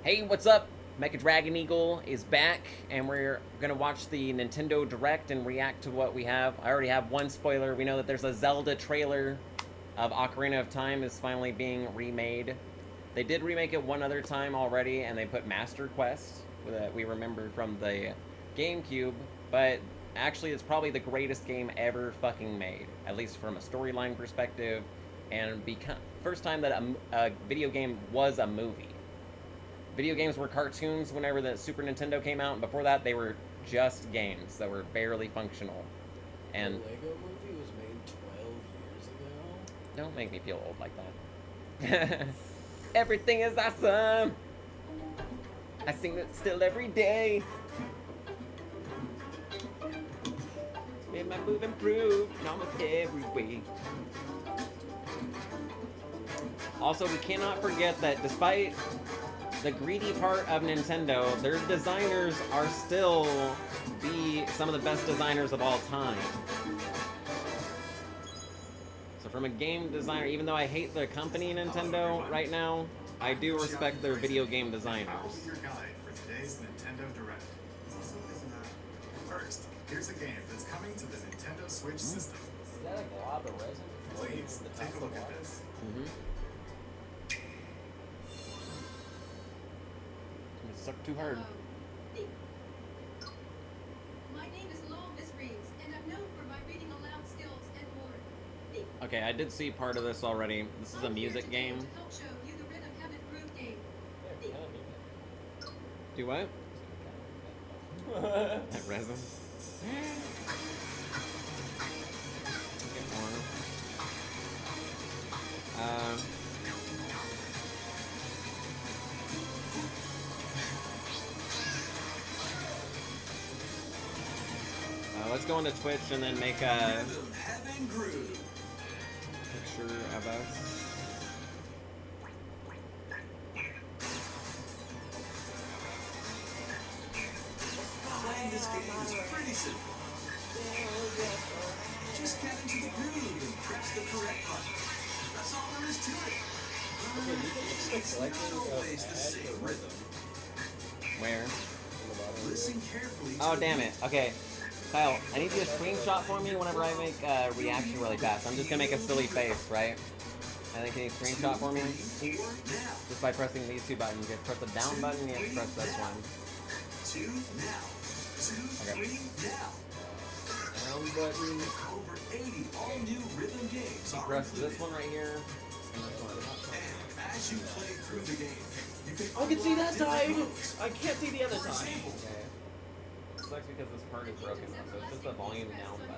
Hey, what's up? Mecha Dragon Eagle is back, and we're gonna watch the Nintendo Direct and react to what we have. I already have one spoiler. We know that there's a Zelda trailer of Ocarina of Time is finally being remade. They did remake it one other time already, and they put Master Quest that we remember from the GameCube, but actually it's probably the greatest game ever fucking made, at least from a storyline perspective, and first time that a video game was a movie. Video games were cartoons whenever the Super Nintendo came out, and before that they were just games that were barely functional. And the Lego movie was made 12 years ago? Don't make me feel old like that. Everything is awesome! I sing it still every day. Made my move improve in almost every way. Also, we cannot forget that despite the greedy part of Nintendo, their designers are still some of the best designers of all time. So from a game designer, even though I hate the company Nintendo right now, I do respect their video game designers. Your guide for today's Nintendo Direct. First, here's a game that's coming to the Nintendo Switch system. Is that a glob of resin? Please, take a look at this. Suck too hard. My name is Law Miss Reeves, and I'm known for my reading aloud skills and more. Okay, I did see part of this already. This is a music game. Help show you the rhythm haven't groove game. Do what? That resin. Get more. Let's go into Twitch and then make a picture of us. Playing this game is pretty simple. Just get into the groove and press the correct button. That's all there is to it. It's not always the same rhythm. Where? Listen carefully. Oh, damn it. Okay. Kyle, I need you to screenshot for me whenever I make a reaction really fast. I'm just gonna make a silly face, right? And then can you screenshot for me? Just by pressing these two buttons. You have to press the down button, you have to press this one. Two now. Two, three now. Down button. Over 80 all-new rhythm games are Press this included. one right here. And this one. And as you play through the game, you can I can see that unlock side! different modes. I can't see the other For side. example, Okay. It sucks because this part is broken though, so it's just the volume down button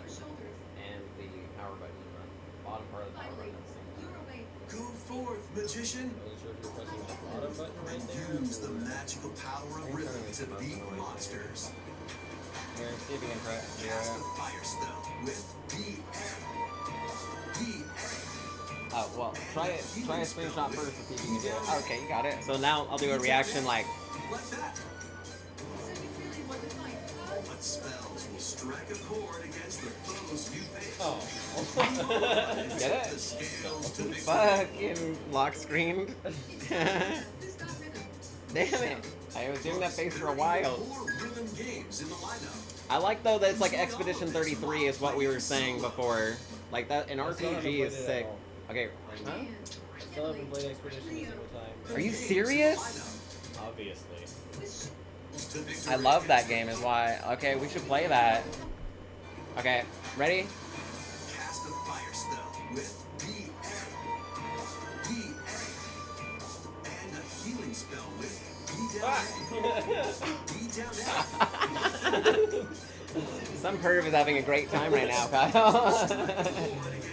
and the power button on the bottom part of the power button at the same time. You're awake. go forth, magician. I'm not sure if you're pressing the bottom button right And there. use the magical power of rhythm to beat monsters. Here, see if you can press Cast a zero. fire spell with BN. Oh, well, try a screenshot first to see if you can do it. Okay, you got it. So now I'll do a reaction like, Like that. So you really want to fight? What spells will strike a chord against the foes you face? Oh. get The it? scales to victory. Fucking lock screened. Who's got rhythm? Damn it. I was doing that face for a while. More rhythm games in the lineup. I like though that it's like Expedition 33 is what we were saying before. Like that, an I still haven't RPG is played it at sick. all. Okay, Huh? I still haven't played Expedition a single time. are you serious? Obviously. To victory. I love that game is why. Okay, we should play that. Okay, ready? Cast a fire spell with BN. And a healing spell with B down A. B down A. Some perv is having a great time right now, Kyle.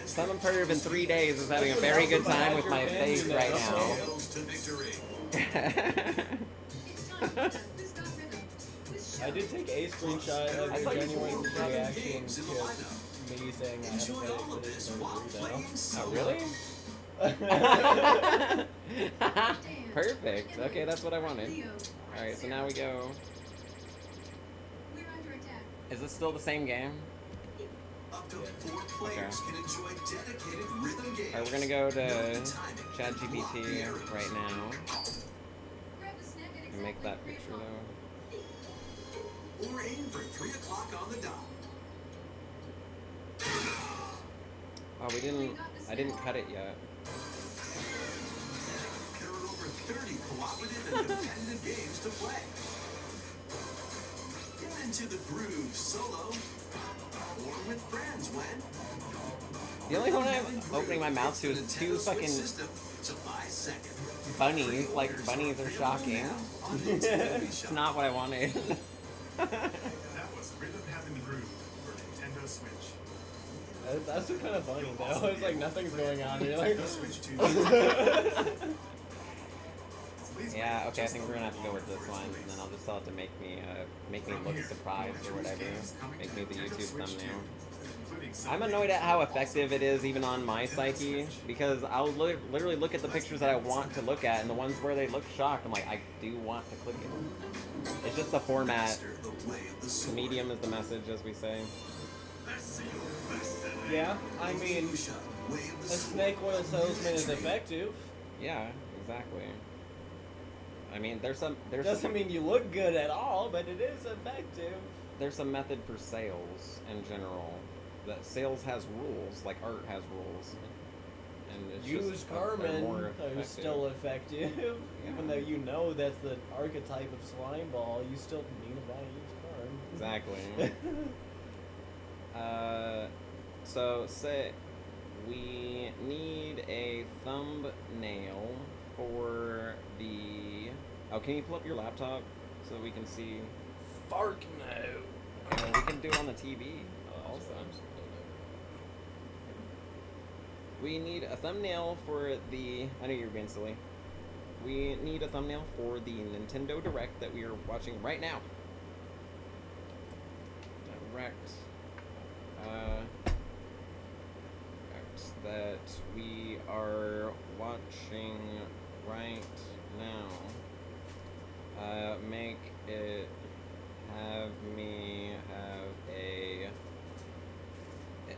Some perv in 3 days is having a very good time with my face right now. Scales to victory. It's time for them. Who's got rhythm? Who's I did take a screenshot of I your thought you genuine said reaction games in the to me saying I haven't Enjoy played all of this Expedition while 33 playing Oh, solo. really? Perfect. Okay, that's what I wanted. Leo? Alright, so now we go. We're under attack. Is this still the same game? Up to 4 players can enjoy dedicated rhythm games. Alright, we're gonna go to ChatGPT right now. Grab the snack and make that picture though. Or aim for 3 o'clock on the dot. Oh, we didn't. I didn't cut it yet. There are over 30 cooperative and competitive games to play. Get into the groove solo or with friends when. The only one I'm opening my mouth to is two fucking bunnies. Like, bunnies are shocking. It's not what I wanted. That was Rhythm Heaven Groove for Nintendo Switch. That's kind of funny though. It's like nothing's going on. You're like, Nintendo Switch 2. Yeah, okay, I think we're gonna have to go with this one, and then I'll just tell it to make me look surprised or whatever. Make me the YouTube thumbnail. I'm annoyed at how effective it is even on my psyche, because I'll literally look at the pictures that I want to look at, and the ones where they look shocked, I'm like, I do want to click it. It's just the format. The medium is the message, as we say. yeah. I mean, a snake oil salesman is effective. Yeah, exactly. I mean, there's Doesn't mean you look good at all, but it is effective. there's a method for sales in general. That sales has rules, like art has rules. And it's Used just Carmen more are effective. still effective. Even though you know that's the archetype of slime ball, you still need to buy used Carmen. Exactly. So say we need a thumbnail for the. Oh, can you pull up your laptop so we can see? Fark no. Oh, we can do it on the TV also. We need a thumbnail for the. I know you're being silly. We need a thumbnail for the Nintendo Direct that we are watching right now. Direct. That we are watching right now. Make it. Have me have a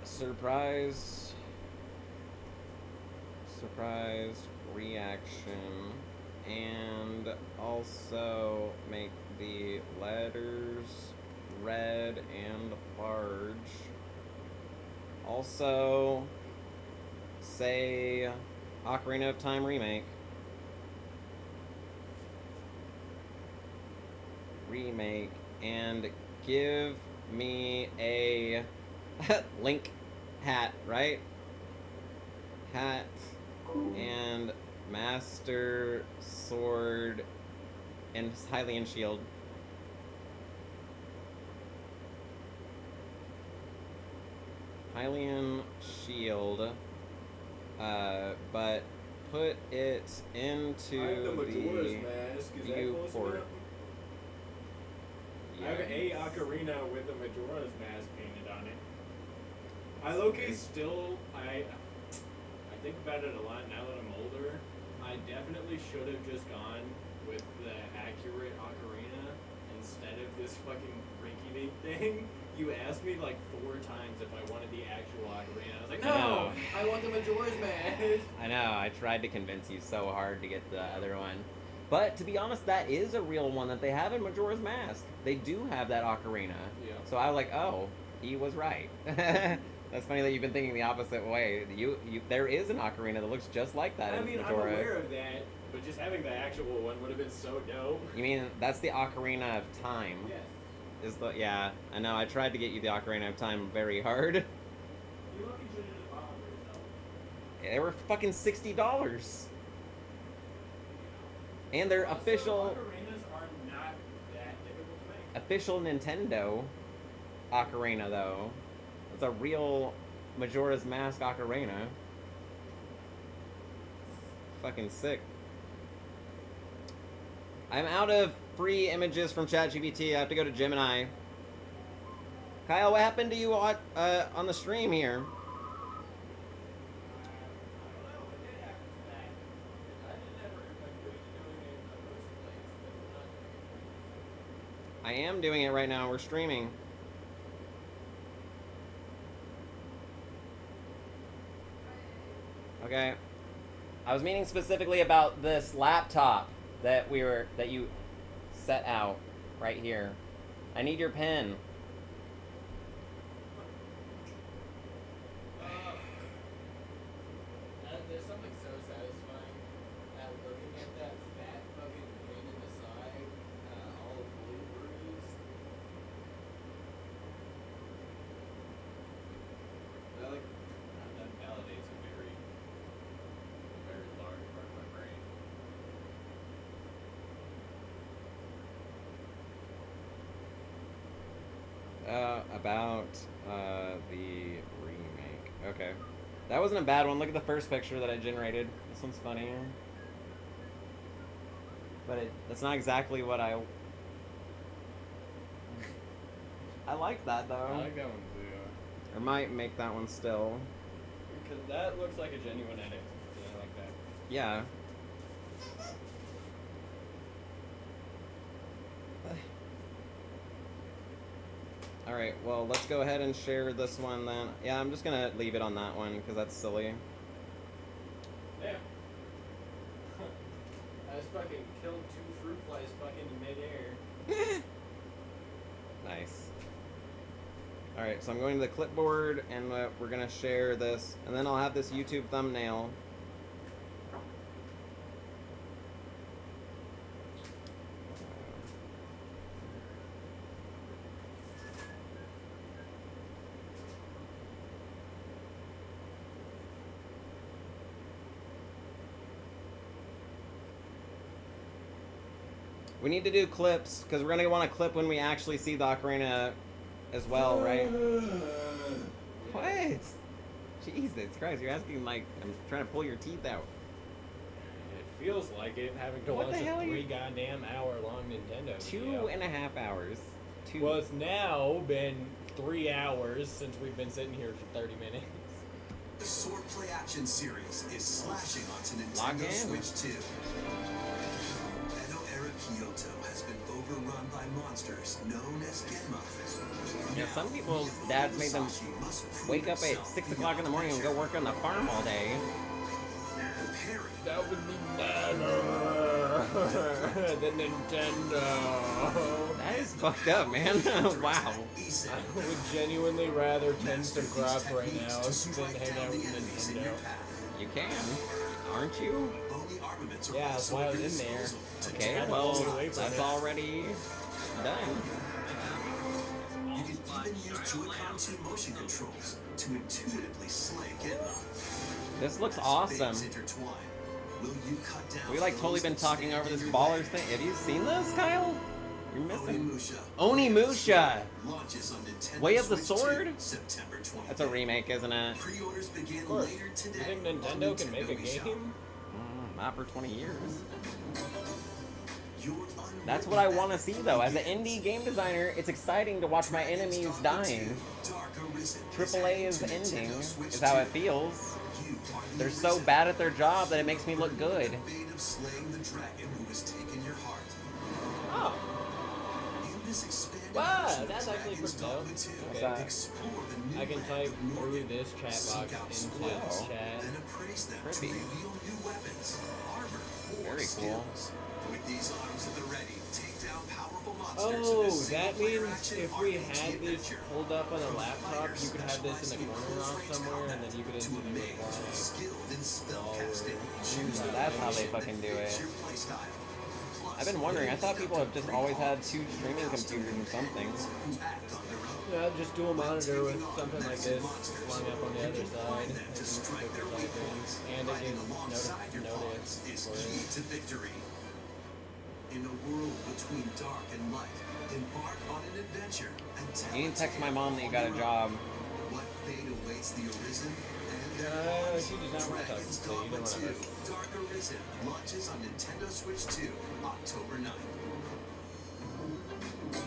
surprise reaction, and also make the letters red and large. Also say Ocarina of Time remake, and give me a Link hat, right? Hat and Master Sword and Hylian Shield. Hylian Shield, but put it into the viewport. I have a ocarina with a Majora's Mask painted on it. I low-key still, I think about it a lot now that I'm older. I definitely should have just gone with the accurate ocarina instead of this fucking rinky-dink thing. You asked me like 4 times if I wanted the actual ocarina. I was like, no, I want the Majora's Mask. I know, I tried to convince you so hard to get the other one. But to be honest, that is a real one that they have in Majora's Mask. They do have that ocarina. Yeah. So I was like, oh, he was right. That's funny that you've been thinking the opposite way. There is an ocarina that looks just like that in I'm Majora. aware of that, but just having the actual one would have been so dope. You mean that's the Ocarina of Time? Yes. Yeah, I know. I tried to get you the Ocarina of Time very hard. You lucky should have bought them yourself. They were fucking $60. And they're Also, official Ocarinas are not that difficult to make. official Nintendo Ocarina though. It's a real Majora's Mask Ocarina. Fucking sick. I'm out of free images from ChatGPT. I have to go to Gemini. Kyle, what happened to you on the stream here? I am doing it right now. We're streaming. Okay. I was meaning specifically about this laptop that you set out right here. I need your pen. There's something so satisfying at looking at that fat fucking pain in the side, all blue bruised. That validates a very, very large part of my brain. About the remake. Okay. That wasn't a bad one. Look at the first picture that I generated. This one's funny. But that's not exactly what I like that though. I like that one too. I might make that one still. Because that looks like a genuine edit. Yeah, I like that. Yeah. Alright, well, let's go ahead and share this one then. Yeah, I'm just gonna leave it on that one because that's silly. Yeah. I just fucking killed 2 fruit flies fucking midair. Nice. Alright, so I'm going to the clipboard and we're gonna share this, and then I'll have this YouTube thumbnail. We need to do clips, because we're going to want to clip when we actually see the ocarina as well, right? What? Jesus Christ, you're asking like, I'm trying to pull your teeth out. It feels like it, having to What watch the hell a are you- 3 goddamn hour long Nintendo video. 2.5 hours. Well, it's now been 3 hours since we've been sitting here for 30 minutes. The Sword Play Action series is slashing onto Log Nintendo in. Switch 2. Edo-era Kyoto has been overrun by monsters known as Genma. Yeah, some people's dads made them wake up at 6 o'clock in the morning and go work on the farm all day. That would be better than Nintendo. That is fucked up, man. Wow. I would genuinely rather 10 subscribes right now than hang out with Nintendo. You can, aren't you? Yeah, that's why I was in there. Okay, Had to well, hold away from that's it. already done. You can even use Joy-Con 2 motion controls to intuitively slay Genma. This looks As awesome. fates intertwine, will you cut down We like totally foes been that talking stand over in this your ballers way? thing. Have you seen this, Kyle? You're missing. Onimusha. Onimusha! Launches on Nintendo Way of the Switch 2, Sword? September 20th. That's a remake, isn't it? Pre-orders begin Of course. later You today. think on Nintendo can make a Nintendo eShop. game? Not for 20 years. Your That's what I want to see, though. As an indie game designer, it's exciting to watch my enemies dying. AAA is ending, is how it feels. They're so bad at their job that it makes me look good. Of slaying the dragon who has taken your heart. Oh. In this expanded Wow, version of that's actually Dragon's pretty dope. Dogma 2, What's that? explore the new I can land type of through Northern. this chat Seek box out into spoils, chat. then appraise them Pretty. to reveal new weapons, armor, or Very cool. skills. With these arms at the ready, take down powerful monsters in Oh, this that single-player means action if we RPG had this adventure. pulled up on a laptop, you could have this in the Specializing corner off close-range somewhere, and combat then you could to instantly a mage reply. skilled in spellcasting. Ooh, Choose a that's how they location fucking that do fits it. your playstyle. Plus, I've been wondering, I thought people have just free always had arms, 2 streaming computers or something. who act on their own. Yeah, just dual monitor with Taking on something like massive this monsters, slung up on the you other can side, find and them to you strike can their type weak in, points. and it Fighting gives alongside your notice pawns is for key it. to victory. In a world between dark and light, embark on an adventure and tell You need to text my mom that you on got a your job. own. What fate awaits the Arisen and their She does not want to talk Dragon's to you. You Dogma don't want 2 to. Dark Arisen launches on Nintendo Switch 2 October 9th.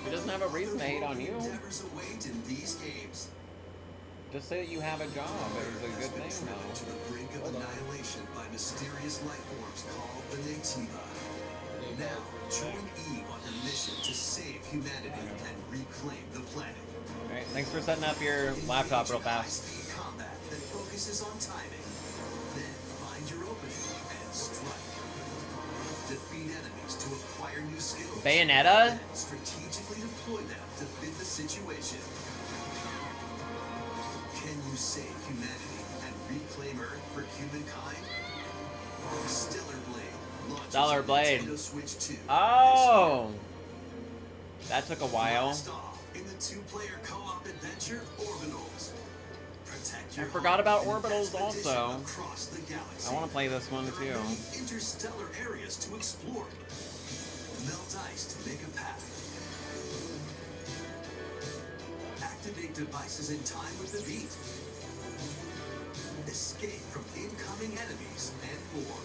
She doesn't have a reason to hate on you. Endeavors await in these games. Just say that you have a job. It's a good thing, To though. the brink of annihilation by mysterious life forms called the Nativa. Now, join Eve on her mission to save humanity and reclaim the planet. Alright, thanks for setting up your laptop real fast. High-speed combat that focuses on timing. Then find your opening and strike. Defeat enemies to acquire acquire new skills. Bayonetta? Then strategically deploy them to fit the situation. Can you save humanity and reclaim Earth for humankind? Stellar Blade launches Stellar on Blade. Nintendo Switch 2 Oh! That took a while. Blast off in the two-player co-op adventure Orbitals. Protect I your forgot about home in an Orbitals expedition also. across the galaxy. I want to play this one There too. are many interstellar areas to explore. Melt ice to make a path. Activate devices in time with the beat. Escape from incoming enemies and more.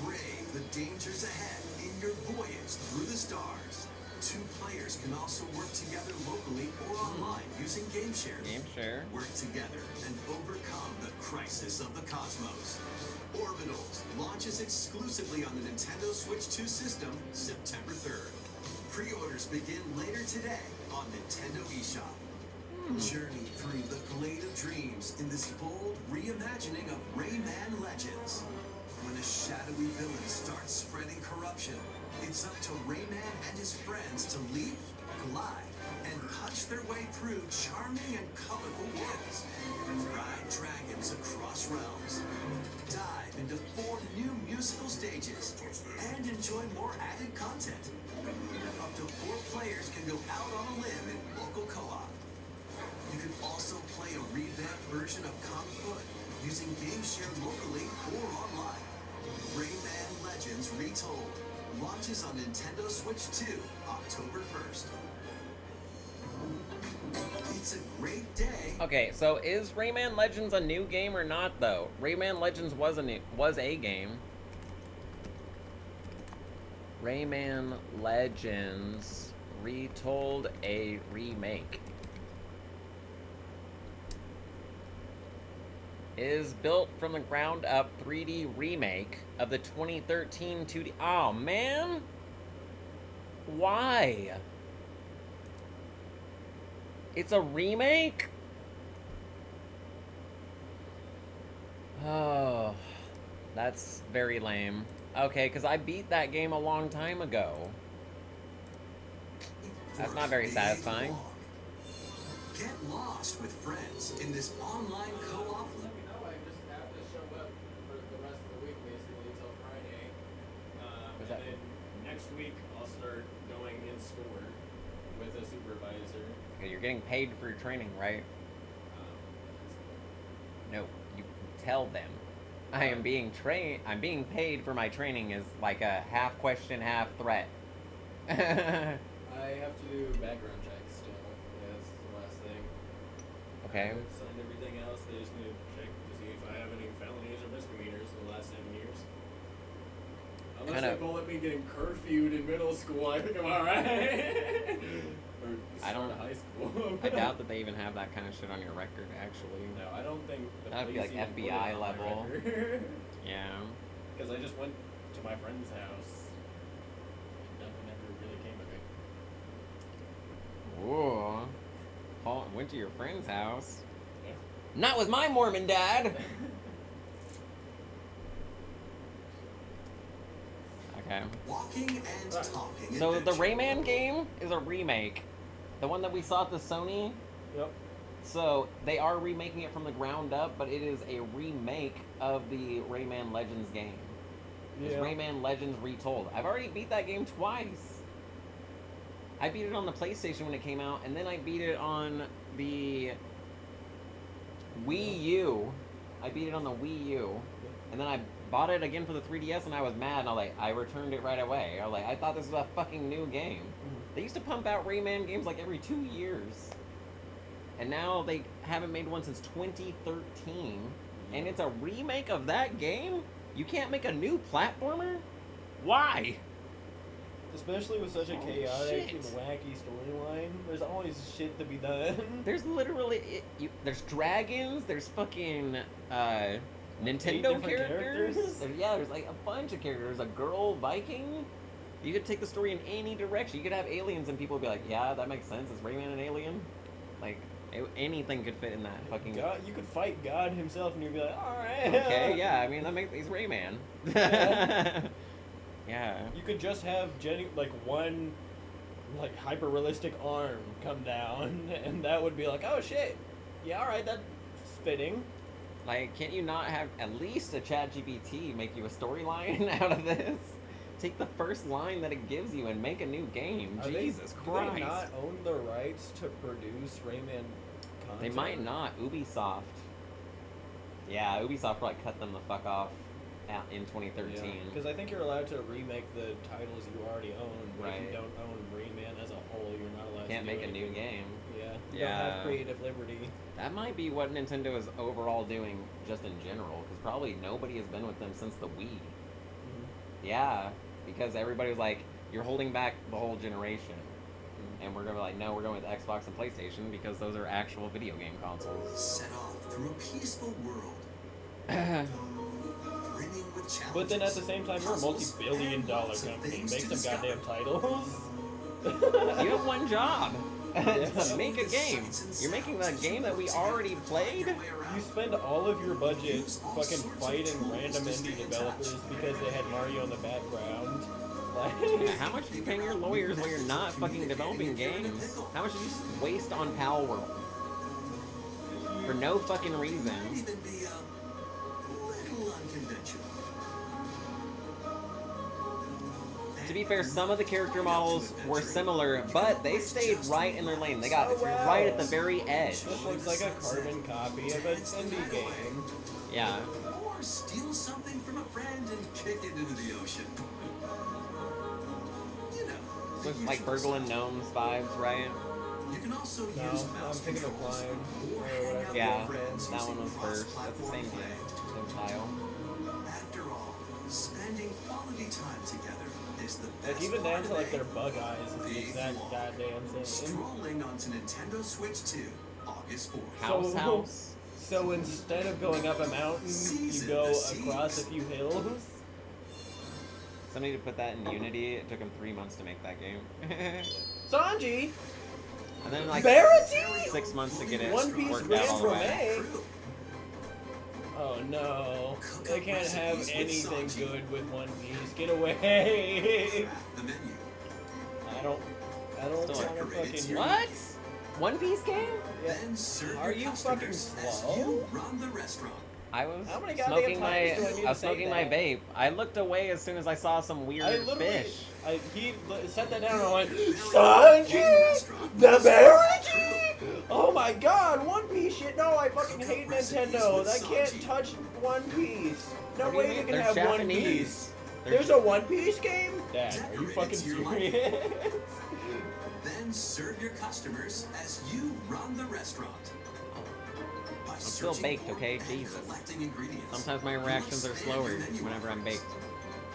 Brave the dangers ahead in your voyage through the stars. Two players can also work together locally or online using game share. Game share. Work together and overcome the crisis of the cosmos. Orbitals launches exclusively on the Nintendo Switch 2 system September 3rd. Pre-orders begin later today on Nintendo eShop. Journey through the Glade of Dreams in this bold reimagining of Rayman Legends. When a shadowy villain starts spreading corruption, it's up to Rayman and his friends to leap, glide, and punch their way through charming and colorful worlds. Ride dragons across realms. Dive into 4 new musical stages and enjoy more added content. Up to 4 players can go out on a limb in local co-op. You can also play a revamped version of Kung Fu using game share locally or online. Rayman Legends Retold launches on Nintendo Switch 2 October 1st. It's a great day. Okay, so is Rayman Legends a new game or not though? Rayman Legends was a game. Rayman Legends Retold, a remake. Is built from the ground up 3D remake of the 2013 2D. Oh man! Why? It's a remake? Oh, that's very lame. Okay, because I beat that game a long time ago. That's not very satisfying. Get lost with friends in this online co-op. Let me know. I just have to show up for the rest of the week, basically, until Friday. Was And that- then next week I'll start going in store with a supervisor. You're getting paid for your training, right? Um, No, you tell them. I am being trained. I'm being paid for my training is like a half question, half threat. I have to do background checks still. Yeah, that's the last thing. Okay. I've signed everything else. They just need to check to see if I have any felonies or misdemeanors in the last 7 years. Unless Kinda- they bullet me getting curfewed in middle school, I think I'm alright. Or I start don't- of high school. I doubt that they even have that kind of shit on your record, actually. No, I don't think the That'd be police like even put it FBI on my level. record. Yeah. Because I just went to my friend's house. Nothing ever really came of it. Whoa. Paul went to your friend's house. Yeah. Not with my Mormon dad. Okay. Walking and talking. So the adventure. Rayman game is a remake. The one that we saw at the Sony. Yep. So they are remaking it from the ground up, but it is a remake of the Rayman Legends game. It's Rayman Legends Retold. I've already beat that game twice. I beat it on the PlayStation when it came out, and then I beat it on the Wii U. I beat it on the Wii U, and then I bought it again for the 3DS, and I was mad, and I returned it right away. I was like, I thought this was a fucking new game. They used to pump out Rayman games like every 2 years. And now they haven't made one since 2013. And it's a remake of that game? You can't make a new platformer? Why? Especially with such a Holy chaotic shit. and wacky storyline, there's always shit to be done. There's literally... there's dragons, there's fucking... Nintendo different characters. characters? There's like a bunch of characters. There's a girl Viking. You could take the story in any direction. You could have aliens and people would be like, yeah, that makes sense. Is Rayman an alien? Like, anything could fit in that fucking... God, you could fight God himself, and you'd be like, all right. Okay, yeah, I mean, that makes... He's Rayman. Yeah. Yeah. You could just have one like hyper realistic arm come down, and that would be like, oh shit, yeah, all right, that's fitting. Like, can't you not have at least a ChatGPT make you a storyline out of this? Take the first line that it gives you and make a new game. Jesus Do Christ. they not own the rights to produce Rayman content? They might not. Ubisoft. Yeah, Ubisoft probably cut them the fuck off in 2013. Because I think you're allowed to remake the titles you already own, but if Right. you don't own Rayman as a whole, you're not allowed Can't to do make a new anything. game. Yeah. You Yeah. don't have creative liberty. That might be what Nintendo is overall doing just in general, because probably nobody has been with them since the Wii. Yeah, because everybody was like, you're holding back the whole generation. And we're going to be like, no, we're going with Xbox and PlayStation because those are actual video game consoles. Set off through a peaceful world, brimming with challenges. But then at the same time, you're a puzzles, multi-billion and dollar lots of company. things Make to some discover. goddamn titles. You have one job. To make a game. You're making the game that we already played? You spend all of your budget fucking fighting random indie developers because they had Mario in the background. Yeah, how much are you paying your lawyers while you're not fucking developing games? How much did you waste on Pal World? For no fucking reason. Might even be a little unconventional. To be fair, some of the character models were similar, but they stayed right in their lane. They got Oh, wow. right at the very edge. This looks like a carbon copy of an indie game. Yeah. Or steal something from a friend and kick it into the ocean. You know. the Looks like usual Burgle and Gnomes vibes, right? You can also No, use I'm mouse thinking of controls Climb. or Or hang out whatever. Yeah, with friends that one using was first. That's the same cross-platform game. play. Same style. After all, spending quality time together is the best Like even part down to of like a their bug eyes is the big exact walk. goddamn thing. Strolling onto Nintendo Switch 2, August 4th. House, So- house. So instead of going up a mountain, you Season go the seas. across a few hills. Somebody to put that in Unity. It took him 3 months to make that game. Sanji! And then like Verity! 6 months to get it One Piece worked out Grand all the way. Promé. Oh no. They can't have anything good with One Piece. Get away! The menu. I don't Still want to fucking... What? One Piece game? Yeah. Then serve Are your you fucking customers as slow? you run the restaurant. I was How many goddamn smoking times my do I need I to was say smoking my that? vape. I looked away as soon as I saw some weird I literally... fish. He set that down and I went, In Sanji! the restaurant. The Verity! Oh my god, One Piece shit. No, I fucking hate Nintendo. I can't touch One Piece. No What do you way mean? they can They're have One Japanese. Piece. They're There's a One Piece game? Dad, are you Decorate fucking it to your serious? Then serve your customers as you run the restaurant. By still searching baked, for okay? and Jesus. collecting ingredients. Sometimes my You reactions are expand slower your menu whenever I'm baked.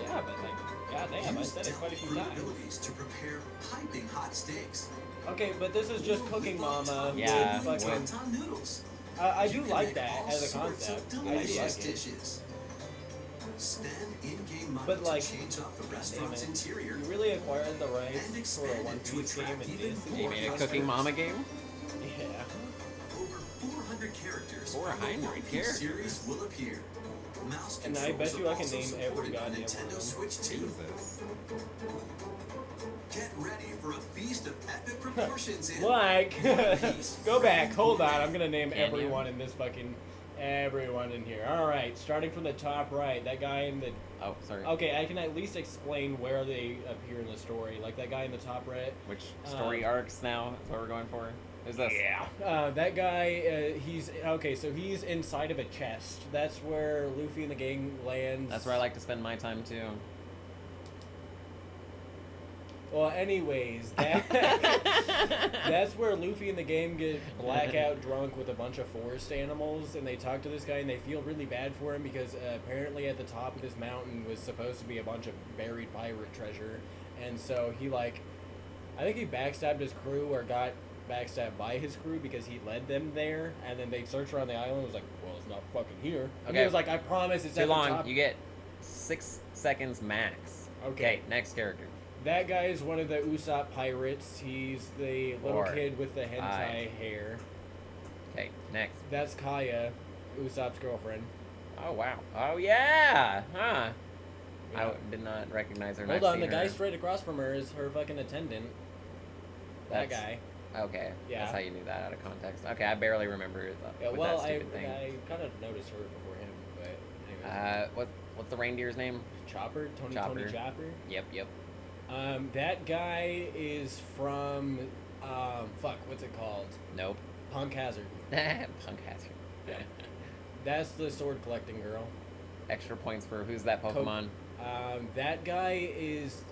Yeah, but like, goddamn, I Use said it quite a few fruit times. abilities to prepare piping hot steaks. Okay, but this is just Cooking Mama Yeah, with fucking... Wonton noodles. I You do can like make that all as a sorts of concept. I do delicious like it. dishes. Spend in-game money But, like, to change up the Damn restaurant's it. interior You really acquired the and rights for expand a One it to Piece game attract and even this? You more made a customers. Cooking Mama game? Yeah. Over 400 characters 400 from the One Piece characters. series will appear. Mouse And I controls bet you are I can also name every supported on goddamn Nintendo one. Switch 2. Jesus. Get ready for a feast of epic proportions in Like, go back, hold on, I'm gonna name Can you? everyone in this fucking, everyone in here. Alright, starting from the top right, that guy in the, Oh, sorry. okay, I can at least explain where they appear in the story. Like that guy in the top right. Which story arcs now is what we're going for? Is this? That guy, he's, okay, so he's inside of a chest. That's where Luffy and the gang lands. That's where I like to spend my time too. Well, anyways, that's where Luffy and the gang get blackout drunk with a bunch of forest animals, and they talk to this guy, and they feel really bad for him because apparently at the top of this mountain was supposed to be a bunch of buried pirate treasure, and so he I think he backstabbed his crew or got backstabbed by his crew because he led them there, and then they searched around the island and was like, well, it's not fucking here. And he Okay. was like, I promise it's Too at the long. top. You get 6 seconds max. Okay. Next character. That guy is one of the Usopp pirates. He's the little 4, kid with the hentai 5. hair. Okay. Next. That's Kaya, Usopp's girlfriend. Oh wow. Oh yeah. Huh. Yeah. did not recognize her. and Hold I've on, seen the guy her. straight across from her is her fucking attendant. That That's- guy. Okay. Yeah. That's how you knew that out of context. Okay, I barely remember Yeah, with well, that stupid thing. I kind of noticed her before him, but anyways. What's the reindeer's name? Tony Chopper. Chopper. Yep. That guy is from, fuck, what's it called? Nope. Punk Hazard. Punk Hazard. That's the sword collecting girl. Extra points for who's that Pokemon? That guy is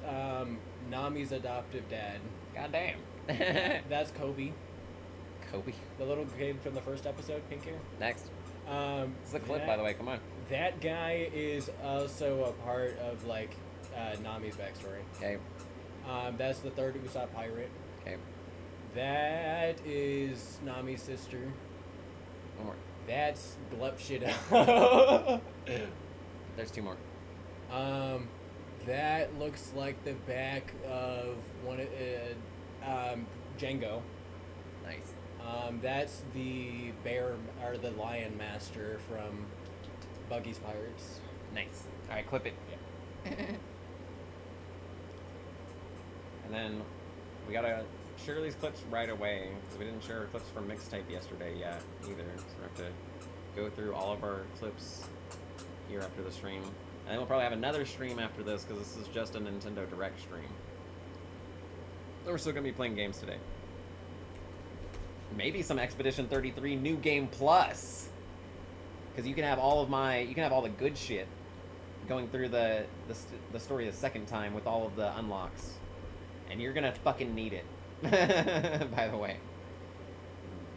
Nami's adoptive dad. God damn. That's Kobe, Kobe. the little kid from the first episode, pink hair. Next. This is a clip, that- by the way. Come on. That guy is also a part of like Nami's backstory. Okay. That's the third Usopp pirate. Okay. That is Nami's sister. One more. That's Glup Shida. There's two more. That looks like the back of one of Django. Nice. That's the bear or the lion master from Buggy's Pirates. Nice. All right, clip it. And then we gotta share these clips right away because we didn't share our clips from mixtape yesterday yet either. So we have to go through all of our clips here after the stream. And then we'll probably have another stream after this because this is just a Nintendo Direct stream. So we're still gonna be playing games today. Maybe some Expedition 33 New Game Plus. Because you can have all the good shit going through the story the second time with all of the unlocks. And you're gonna fucking need it. By the way.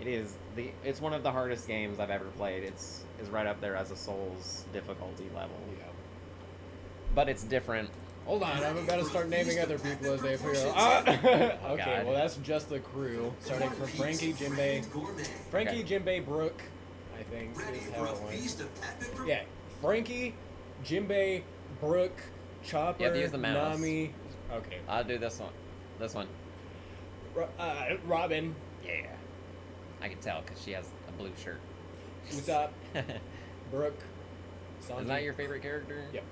It's one of the hardest games I've ever played. It's right up there as a Souls difficulty level. Yeah. But it's different. Hold on, I'm about to start naming other people as they appear. Okay, God. well that's just the crew, starting from Frankie, Jinbei, Okay. Jinbei, Brooke, I think Ready is for how a it went. feast of epic Yeah, Frankie, Jinbei, Brooke, Chopper, You have to use the mouse. Nami. Okay, I'll do this one. This one. Robin, Yeah. I can tell because she has a blue shirt. Usopp, Brooke, Sanji. Is that your favorite character? Yep.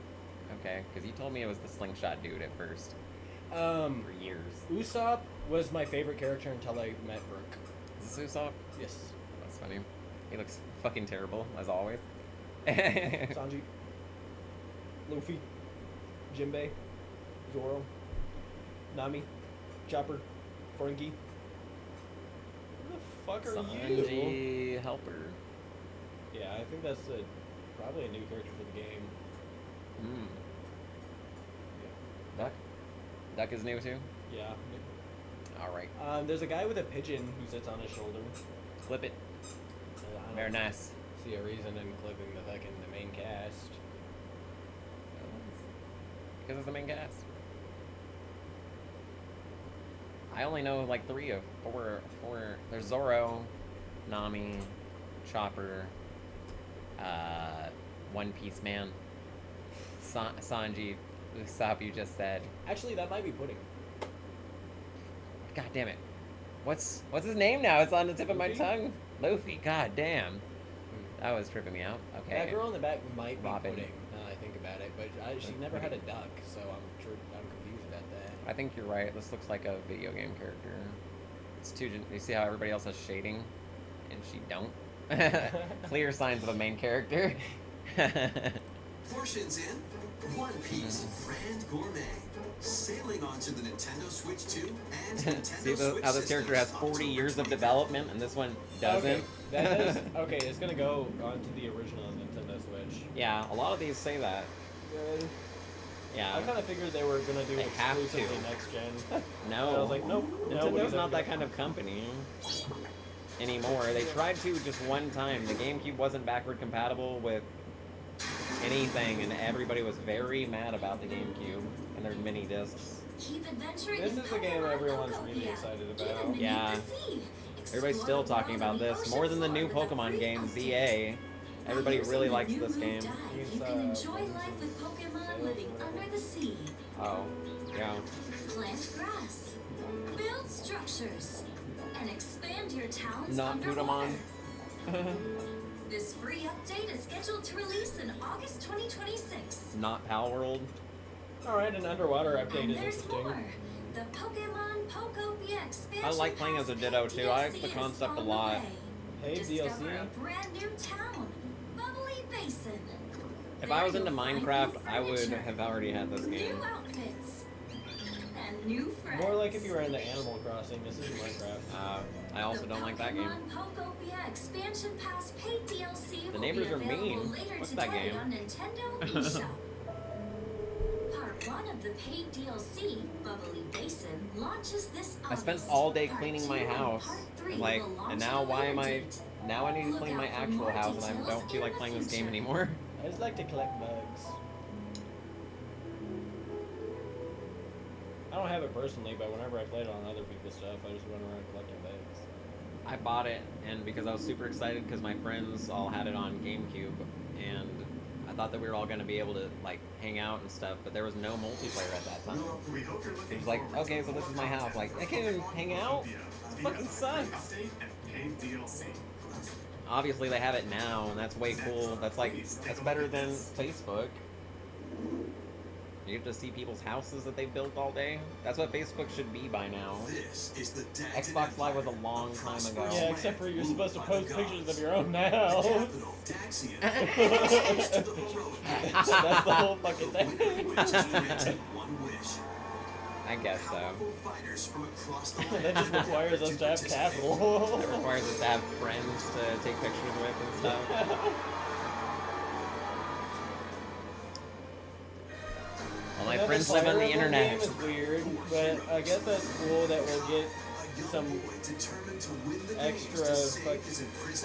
Okay, because you told me it was the slingshot dude at first for years. Usopp was my favorite character until I met Brooke. Is this Usopp? Yes. That's funny. He looks fucking terrible as always. Sanji, Luffy, Jinbei, Zoro, Nami, Chopper, Frankie. Who the fuck are you? Sanji helper. Yeah, I think that's probably a new character for the game. Hmm. Duck. Duck is new too. Yeah. All right. There's a guy with a pigeon who sits on his shoulder. Clip it. I don't Very nice. see a reason in clipping the main cast. Because it's the main cast. I only know like 3 of 4. There's Zoro, Nami, Chopper, One Piece Man, Sanji, Usopp. You just said. Actually, that might be Pudding. God damn it. What's his name now? It's on the tip of my Luffy? tongue. Luffy. God damn. That was tripping me out. Okay. That girl in the back might be Robin. Pudding. Now that I think about it, but she never had a duck, so I'm confused about that. I think you're right. This looks like a video game character. It's too. You see how everybody else has shading, and she don't. Clear signs of a main character. Portions in One Piece Grand Gourmet. Sailing onto the Nintendo Switch 2 and Nintendo See Switch how this character has systems 40 years of October development, and this one doesn't. Okay, that is, okay, it's gonna go onto the original Nintendo Switch. Yeah, a lot of these say that. Good. Yeah. I kind of figured they were gonna do They have exclusively to. next gen. No. I was like, nope. Nintendo's not that kind of company anymore. They tried to just one time. The GameCube wasn't backward compatible with anything, and everybody was very mad about the GameCube and their mini discs. Keep adventuring This in is the game Pokemon everyone's really Pokopia. excited Even about. beneath Yeah. the sea. Everybody's still Explore talking the about world and this the more than the ocean new floor with a Pokemon free game, update. ZA. Everybody Using really the likes new this move game. dive, you can enjoy life with Pokemon living under the sea. Oh, yeah. Plant grass, build structures, and expand your talents Not underwater. Putamon. This free update is scheduled to release in August 2026. Not Pal World. Alright, an underwater update And is there's interesting. more. The Pokemon Pokopia expansion I like playing as a pass Ditto, too. I like DLC the is concept a on the lot. way. Paid Discover DLC? a brand new town, Bubbly Basin. If I was There into you'll find Minecraft, new I would furniture, have already had this game. new outfits, and new friends. More like if you were into Animal Crossing, this is Minecraft. I also don't like that game. The Pokemon Pokopia expansion pass paid DLC The will neighbors be are available mean. later Fuck today that game. on Nintendo eShop. Part 1 of the paid DLC, Bubbly Basin, launches this I spent August. all day Part cleaning 2 my and house. Part 3 And like, will launch and at now a why am I? later date. Now I need to Look clean my out for actual more house, and I details don't feel in like the playing this game future. anymore. I just like to collect bugs. I don't have it personally, but whenever I play it on other people's stuff, I just run around collecting bugs. I bought it, and because I was super excited because my friends all had it on GameCube, and I thought that we were all going to be able to like hang out and stuff, but there was no multiplayer at that time. We hope you're It looking was like, forward okay, to so this more is my house. content Like, I can't even hang out. Pokemon This via fucking the sucks. update and paid DLC. Obviously, they have it now, and that's way cool. That's like, that's better than Facebook. You get to see people's houses that they built all day. That's what Facebook should be by now. This is the Xbox Live was a long time ago. Yeah, except for you're supposed to post pictures of your own house. Daxian. That's the whole fucking thing. One wish. I guess so. Powerful fighters from across the land. That just requires us to have It capital. requires us to have friends to take pictures with and stuff. Well, my You know, friends the live on Fire the Emblem internet. game is weird, but I guess that's cool that we'll get some extra.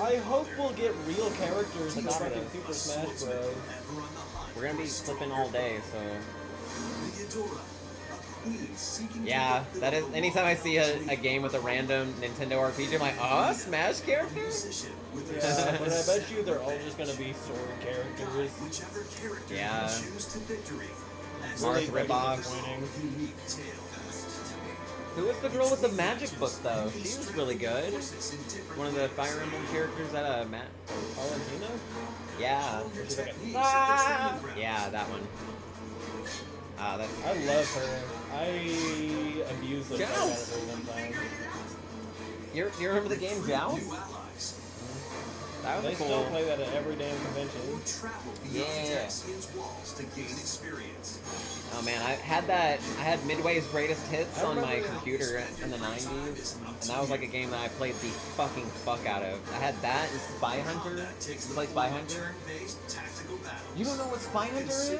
I hope we'll get real characters in fucking Super Smash Bros. We're gonna be flipping all day, so yeah, that is. Anytime I see a game with a random Nintendo RPG, I'm like, oh, Smash characters? Yeah, but I bet you they're all just gonna be sword characters. Yeah. Really Marth fucking ripoffs. disappointing. Who was the girl with the magic book though? She was really good. One of the Fire Emblem characters that Valentina? Yeah. She's like a, Yeah, that one. That's I love her. I abuse the fuck out of her sometimes. you remember the game Joust? That was They a still cool. play that at every damn convention. Yeah. walls to gain experience. Oh man, I had Midway's Greatest Hits I on my remember- computer in the 90s, and that was like a game that I played the fucking fuck out of. I had that and Spy Hunter. You play Spy Hunter? You don't know what Spy Hunter is?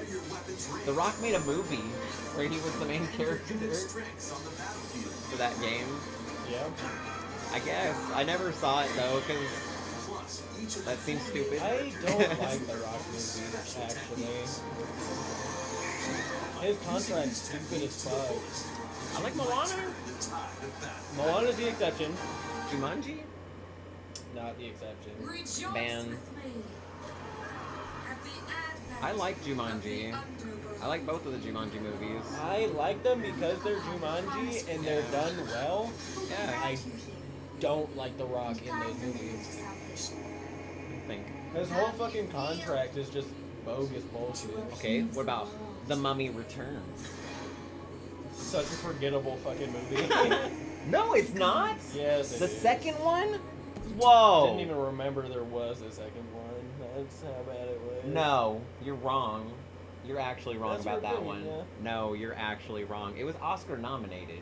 The Rock made a movie where he was the main character for that game. Yeah. I guess. I never saw it though, because that seems stupid. I don't like the Rock movies, actually. His contract's stupid as fuck. I like Moana. Moana's the exception, Jumanji? not the exception. Rejoice Man. with me. At the advent I like of Jumanji. the underworld. I like both of the Jumanji movies. I like them because they're Jumanji and they're done well. Yeah, I don't like The Rock in those movies. I think. His whole fucking contract is just bogus bullshit. Okay, what about The Mummy Returns? Such a forgettable fucking movie. No, it's not. Yes, it The is. second one? Whoa. Didn't even remember there was a second one. That's how bad it was. No, you're wrong. You're actually wrong That's about your that opinion, one. No, you're actually wrong. It was Oscar nominated.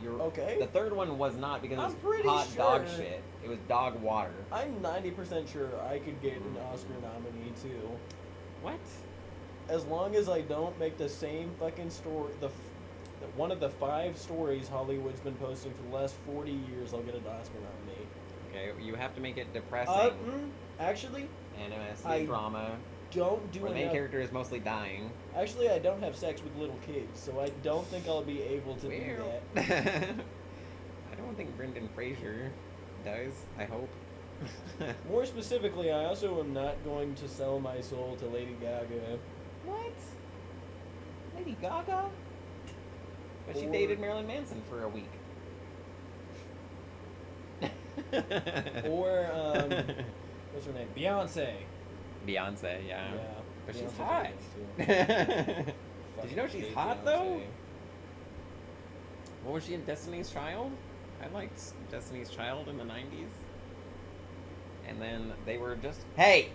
You're Okay. The third one was not because it I'm was pretty hot dog sure- shit. It was dog water. I'm 90% sure I could get an Oscar nominee too. What? As long as I don't make the same fucking story, one of the 5 stories Hollywood's been posting for the last 40 years, I'll get an Oscar nominee. Okay, you have to make it depressing. Actually, And it has to I be drama. don't do Where the main enough. character is mostly dying. Actually, I don't have sex with little kids, so I don't think I'll be able to do that. I don't think Brendan Fraser does. I hope. More specifically, I also am not going to sell my soul to Lady Gaga. What? Lady Gaga? But she Or- dated Marilyn Manson for a week. Or, what's her name? Beyonce. Beyonce, yeah. Yeah. But she's Beyonce's hot. really good, too. fucking you know she's hate hot, Beyonce. though? What was she in Destiny's Child? I liked Destiny's Child in the 90s. And then they were just... Hey!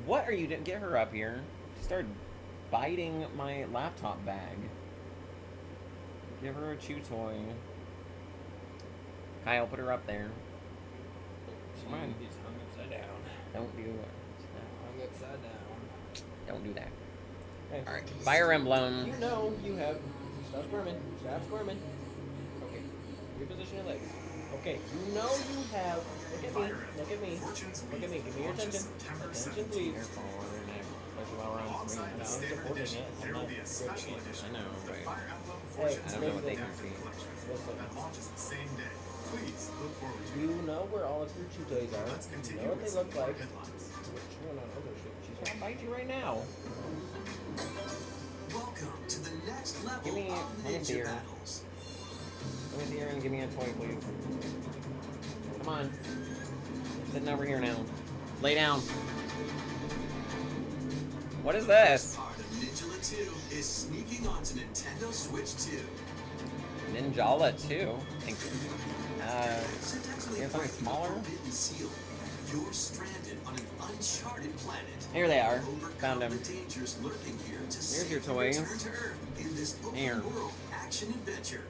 What are you doing? Get her up here. She started biting my laptop bag. Give her a chew toy. Kyle, put her up there. Come on. She's hung upside down. Don't do it. Hung upside down. Don't do that. Hey. Alright. Fire Emblem. You know you have. Stop squirming. Stop squirming. Okay. Reposition your legs. Okay. You know you have. Look at me. Look at me. Fortune's Look at me. Give me your launches attention. September Attention, 17th. please. Careful with her neck, especially while we're on Alongside screen. the I'm standard supporting edition, it. I'm there will not be a special pushing it. edition, I know, the right. Fire Emblem Hey, Fortune's I don't know what they Limited can see. Collection Listen. that launches the same day. Please look forward to You it. know where all of your chew toys are. Let's You continue know what with they some look more like. headlines. What's going on? Oh, shit. She's I'll bite you right now. Welcome to the next level Give me- of let me see ninja her. battles. Let me see her and give me a toy, please. Come on. You're sitting over here now. Lay down. What is this? Part of Ninjala 2 is sneaking onto Nintendo Switch 2. Ninjala 2? Thank you. Accidentally you have something breaking the smaller? forbidden seal. You're stranded on an uncharted planet. Here they are. Overcome Found them. the dangers lurking here to Here's your safely toys. return to Earth in this Here. open world action adventure.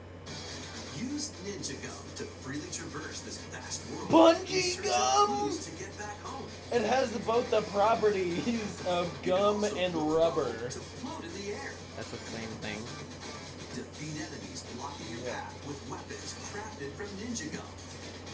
Use Ninja Gum to freely traverse this vast world. Bungee in search of gum! clues to get back home. It has both the properties of gum Also and build rubber. To float in the air. That's the same thing. Defeat enemies blocking your Yeah. path with weapons crafted from Ninja Gum.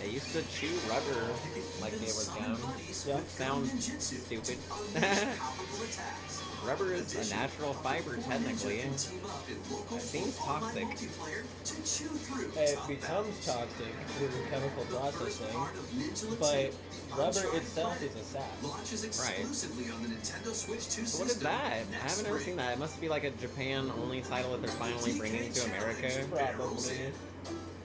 They used to chew rubber You can like even it was summon gum. buddies Yeah. with gum Sounds ninjutsu stupid. to unleash powerful attacks. Rubber is a natural fiber, Four technically. ninja can team up in local It seems online toxic. multiplayer to chew through It tough becomes battles. toxic through chemical The first processing, part of Ninjala but 2, the rubber Uncharted itself Planet, is a sap. launches exclusively on the Nintendo Switch 2 So what is system that? I next haven't ever spring. seen that. It must be like a Japan-only title that they're finally bringing to America. Probably.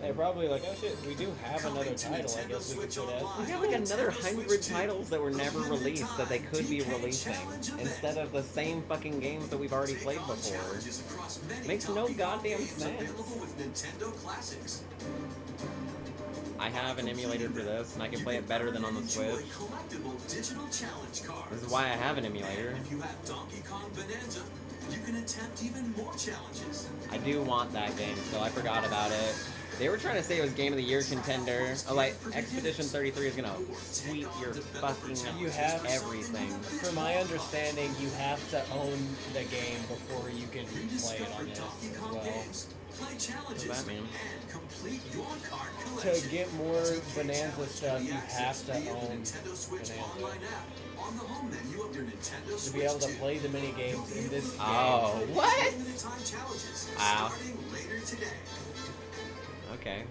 They're probably like, oh shit, we do have Coming another to title, I Nintendo guess we could Switch put out. Online. We got like another Nintendo 100 Switch 2, titles that were the never limited released that they time could be DK releasing Challenge event. instead of the same fucking games that we've already Take played on before. challenges across many Makes no Donkey Kong goddamn games sense. Available with Nintendo Classics. I have an emulator for this, and I can play it better than on the Enjoy Switch. collectible digital challenge cards. This is why I have an emulator. If you have Donkey Kong Bonanza, you can attempt even more challenges. I do want that game still. I forgot about it. They were trying to say it was Game of the Year contender. Oh, like, Expedition 33 is gonna sweep your fucking You have- everything. From my understanding, you have to own the game before you can play it Rediscover on this Donkey as Kong well. games, play challenges, that mean? and complete your card To collection. get more DK Bonanza Challenge stuff, can be you have accessed to via the own Nintendo Switch Bonanza. online app on the home menu of your Nintendo To Switch be able to 2. play the mini games in this game. Oh, what? Limited time challenges Wow. starting later today. Okay.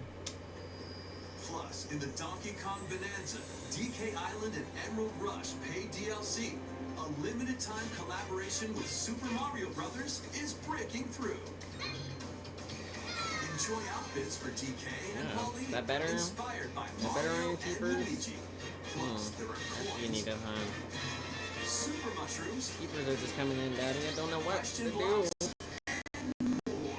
Plus, in the Donkey Kong Bonanza, DK Island and Emerald Rush paid DLC, a limited time collaboration with Super Mario Brothers is breaking through. Enjoy outfits for DK and Yeah, Pauline, is that better? inspired by that better on Mario your and keepers? Luigi. Plus, there are That's what you coins, need to hunt. super mushrooms, Keepers are just coming in, Daddy. I don't know what to question do. blocks, more.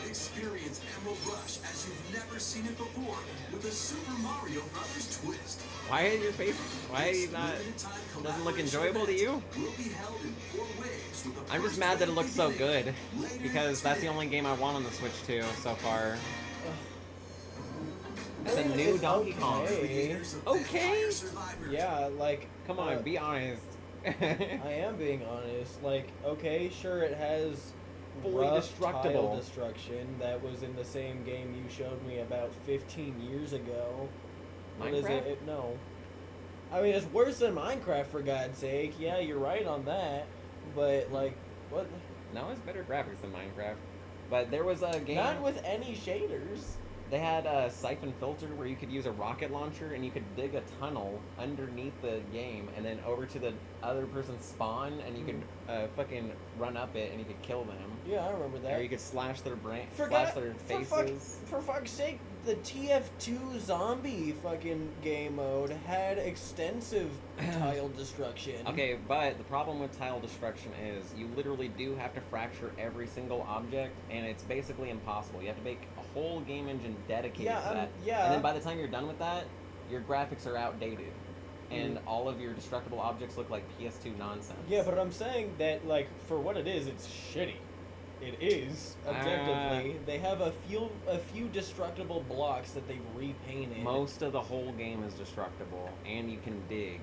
Experience Emerald Rush as you've never seen it before with a Super Mario Brothers twist. Why is your face? Why are you not? It doesn't look enjoyable to you? Will be held in 4 waves with the I'm just first mad that it wave looks so beginning good later because that's the today. only game I want on the Switch 2 so far. It's I a mean, new it's Donkey Kong. okay. Creators of Okay. Vampire Survivors. Yeah, like, Come on, be honest. I am being honest. Like, okay, sure, it has Fully rough destructible. tile destruction that was in the same game you showed me about 15 years ago. What is Minecraft? it? No. I mean, it's worse than Minecraft, for God's sake. Yeah, you're right on that. But, like, what? No, it's better graphics than Minecraft. But there was a game. Not with any shaders. They had a siphon filter where you could use a rocket launcher and you could dig a tunnel underneath the game and then over to the other person's spawn and you could fucking run up it and you could kill them. Yeah, I remember that. Or you could slash their brain, For slash God- their for fuck- faces. For fuck's sake, the TF2 zombie fucking game mode had extensive tile destruction. Okay, but the problem with tile destruction is you literally do have to fracture every single object, and it's basically impossible. You have to make a whole game engine dedicated to that. yeah. And then by the time you're done with that, your graphics are outdated. And all of your destructible objects look like PS2 nonsense. Yeah, but I'm saying that, like, for what it is, it's shitty. It is, objectively. They have a few destructible blocks that they've repainted. Most of the whole game is destructible, and you can dig.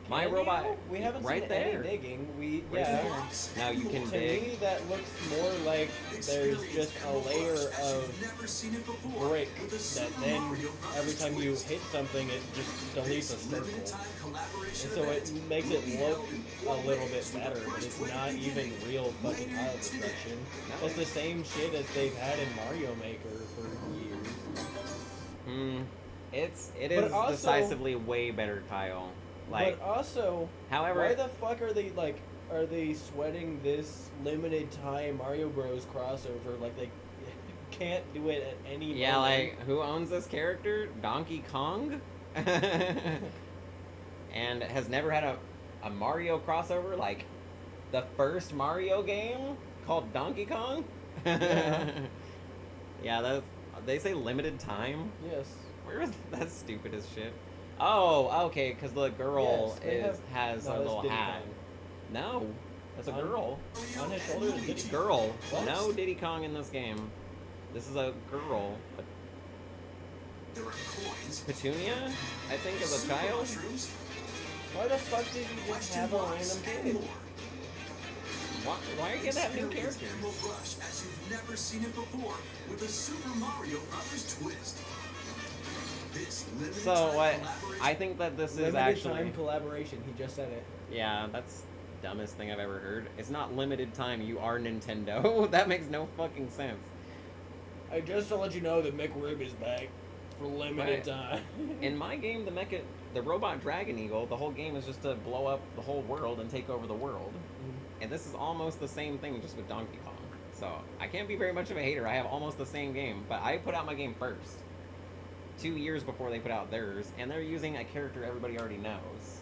My Can robot, you? We haven't right seen there. any digging. Right there. Now you can To dig. me, that looks more like there's just a layer of brick that then every time you hit something, it just deletes a circle. And so it makes it look a little bit better, but it's not even real fucking tile destruction. It's the same shit as they've had in Mario Maker for years. It But is also- decisively way better, Kyle. Like, But also, however, why the fuck are they sweating this limited time Mario Bros crossover? Like they can't do it at any yeah, moment. like, who owns this character? Donkey Kong? And has never had a Mario crossover? Like, the first Mario game called Donkey Kong? Yeah. Yeah, they say limited time? Yes. Where is that's stupid as shit. Oh, okay, because the girl Yes, they has no, a that's little Diddy hat. Kong. No, that's a On- girl. On his shoulder is Diddy. Girl. What? No Diddy Kong in this game. This is a girl. There are coins. Petunia, I think, as a child. Mushrooms. Why the fuck did you just have a random kid? Why are you gonna have new Experience characters? Emerald Rush as you've never seen it before with a Super Mario Brothers twist. This limited So time what? collaboration- I think that this is Limited actually. time collaboration. He just said it. Yeah, that's the dumbest thing I've ever heard. It's not limited time. You are Nintendo. That makes no fucking sense. I just to let you know that McRib is back for limited time. In my game, the robot Dragon Eagle, the whole game is just to blow up the whole world and take over the world. And this is almost the same thing, just with Donkey Kong. So I can't be very much of a hater. I have almost the same game, but I put out my game first, 2 years before they put out theirs, and they're using a character everybody already knows.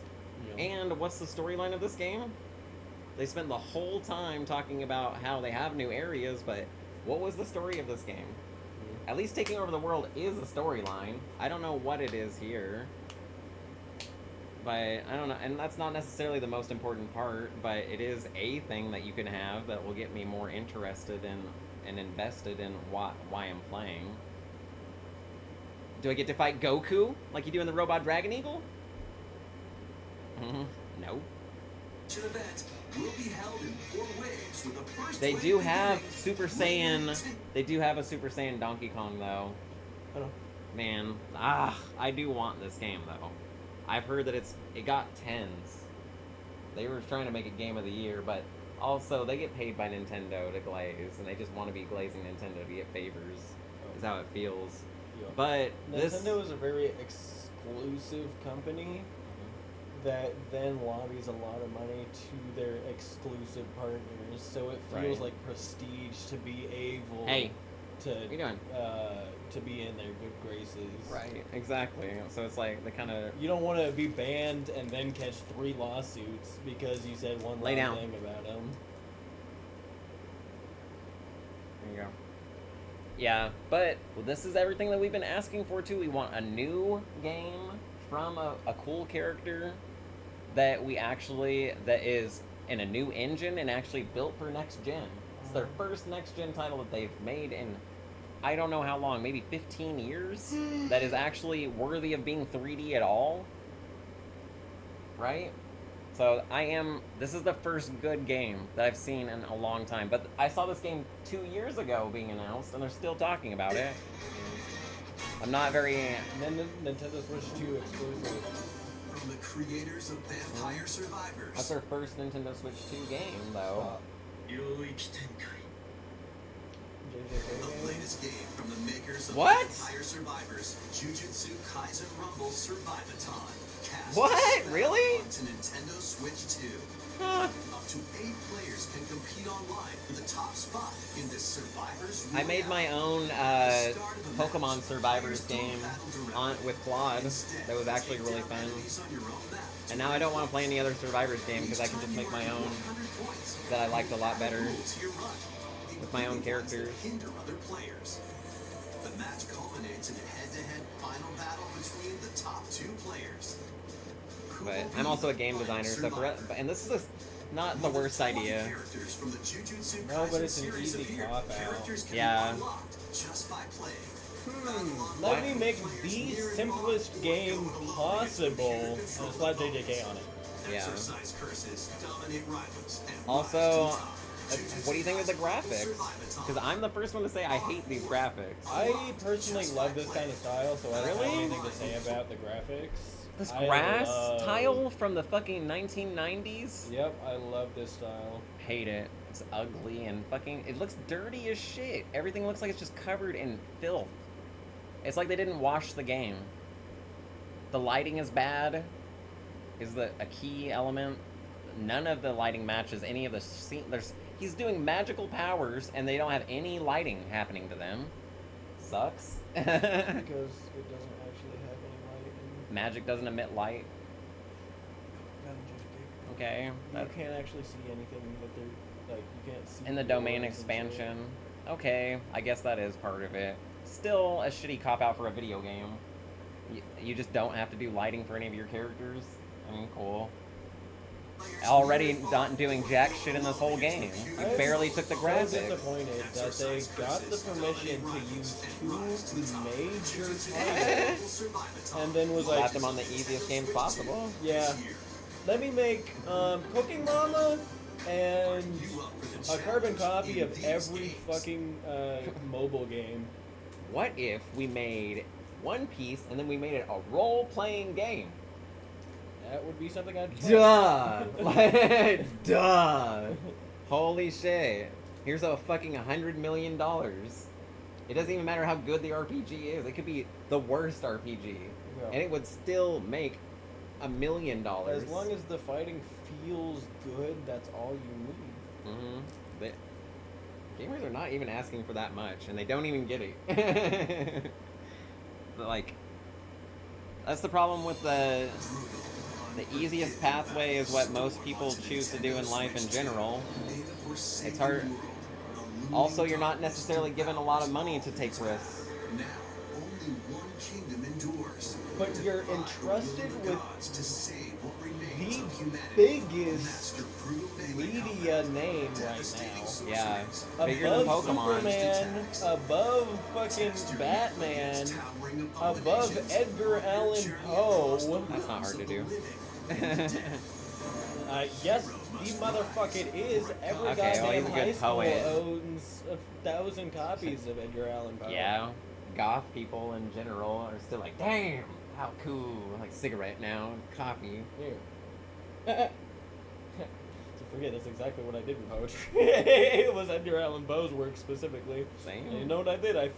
Yeah. And what's the storyline of this game? They spent the whole time talking about how they have new areas, but what was the story of this game? At least taking over the world is a storyline. I don't know what it is here. But I don't know, and that's not necessarily the most important part, but it is a thing that you can have that will get me more interested in and invested in why I'm playing. Do I get to fight Goku like you do in the Robot Dragon Eagle? No. event will be held in 4 waves with the first They wave do have beginning Super with Saiyan. Nintendo. They do have a Super Saiyan Donkey Kong though. I know. Man, I do want this game though. I've heard that it got 10s. They were trying to make it Game of the Year, but also they get paid by Nintendo to glaze, and they just want to be glazing Nintendo to get favors. Is how it feels. Yeah. But Nintendo is a very exclusive company that then lobbies a lot of money to their exclusive partners, so it feels Right. like prestige to be able Hey, to what are you doing? to be in their good graces. Right, exactly. So it's like the kind of You don't want to be banned and then catch 3 lawsuits because you said one Lay wrong down. thing about them. There you go. Yeah, but this is everything that we've been asking for too. We want a new game from a cool character that is in a new engine and actually built for next gen. It's their first next gen title that they've made in I don't know how long, maybe 15 years, that is actually worthy of being 3D at all. Right? So this is the first good game that I've seen in a long time. But I saw this game 2 years ago being announced, and they're still talking about it. I'm not very... And then Nintendo Switch 2 exclusive. From the creators of Vampire Survivors. That's their first Nintendo Switch 2 game, though. The latest game from the makers of What? Vampire Survivors, Jujutsu Kaisen Rumble Survivathon. Cast What? now Really? onto Nintendo Switch 2. Huh. A Up to 8 players can compete online for the top spot in this Survivors I made my own Pokemon Survivors game with Claude. That was actually really fun. And now I don't want to play any other Survivors game because I can just make my own that I liked a lot better with my own characters. Hinder other players. The match culminates in a head-to-head final battle between the top 2 players. But I'm also a game designer, so and this is not the worst idea. No, but it's an easy cop-out. Yeah. Let me make the simplest game possible and slap JJK on it. Yeah. Also, what do you think of the graphics? Because I'm the first one to say I hate these graphics. I personally love this kind of style, so I don't have anything to say about the graphics. This grass tile from the fucking 1990s? Yep, I love this style. Hate it. It's ugly and fucking... It looks dirty as shit. Everything looks like it's just covered in filth. It's like they didn't wash the game. The lighting is bad. Is a key element. None of the lighting matches any of the scene. He's doing magical powers and they don't have any lighting happening to them. Sucks. Because it doesn't actually have any light in Magic doesn't emit light. Okay. You can't actually see anything that they're, like, you can't see. In the domain doors and expansion. Okay, I guess that is part of it. Still a shitty cop-out for a video game. You just don't have to do lighting for any of your characters. I mean, cool. Already not doing jack shit in this whole game. You barely took the I'm graphics. so disappointed that they got the permission to use 2 major titles and then was Slap like, them on the easiest games possible. yeah, let me make Cooking Mama and a carbon copy of every fucking mobile game. What if we made One Piece and then we made it a role-playing game? That would be something I'd play. Duh! Duh! Holy shit. Here's a fucking $100 million. It doesn't even matter how good the RPG is. It could be the worst RPG. Yeah. And it would still make $1 million. As long as the fighting feels good, that's all you need. Mm-hmm. Gamers are not even asking for that much, and they don't even get it. Like, that's the problem with the easiest pathway is what most people choose to do in life in general. It's hard. Also, you're not necessarily given a lot of money to take risks. But you're entrusted with the biggest media name right now. Yeah, bigger than Above Pokemon. Superman, above fucking Batman, above Edgar Allan Poe. That's not hard to do. Yes, the motherfucker is. Every Okay, well, he's goddamn a high good school poet. owns 1,000 copies of Edgar Allan Poe. Yeah, goth people in general are still like, damn, how cool. Like cigarette now, coffee. Yeah. I forget, that's exactly what I did with poetry. It was Edgar Allan Poe's work specifically. Same. And you know what I did? I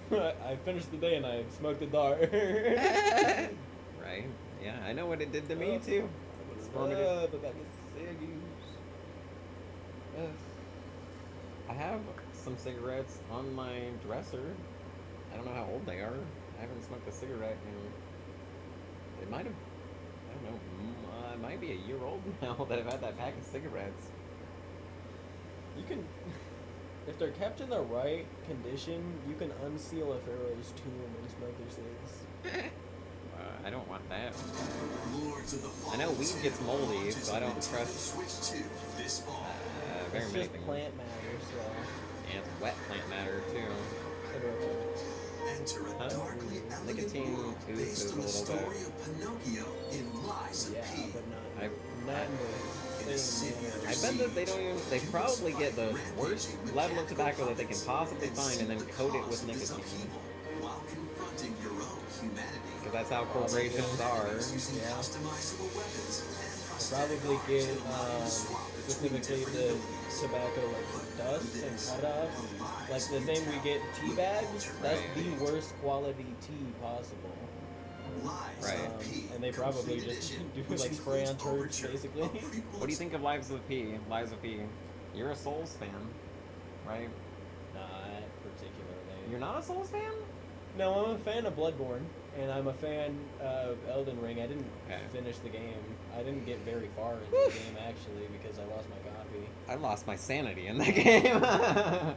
finished the day and I smoked a dart. Right? Yeah, I know what it did to me too. It's formative. I have some cigarettes on my dresser. I don't know how old they are. I haven't smoked a cigarette in... It might have... I don't know. It might be a year old now that I've had that pack of cigarettes. You can, if they're kept in the right condition, you can unseal a pharaoh's tomb and smoke their cigs. I don't want that. I know weed gets moldy, so I don't trust very It's many just things. plant matter, so. And it's wet plant matter too. Enter a Huh? darkly Nicotine elegant world oozes based a on the little story bit. of Pinocchio in Lies of Yeah, P. but I not in the same manner. I bet that they don't even. They probably get the worst level of tobacco that they can possibly find and then coat it with nicotine. While confronting your own humanity. Because that's how corporations are. Using Yeah. customizable weapons and Probably get specifically the tobacco like dust and cutoffs. Like the same we get tea bags. That's Right. the worst quality tea possible. Lives Right. of P. And they probably Complete just Edition, do, which like, spray on includes turds, Overture, basically. a prequel What do you think of Lives of P? Lives of P. You're a Souls fan, right? Not particularly. You're not a Souls fan? No, I'm a fan of Bloodborne, and I'm a fan of Elden Ring. I didn't Okay. finish the game. I didn't get very far into the game, actually, because I lost my copy. I lost my sanity in that game. Yeah.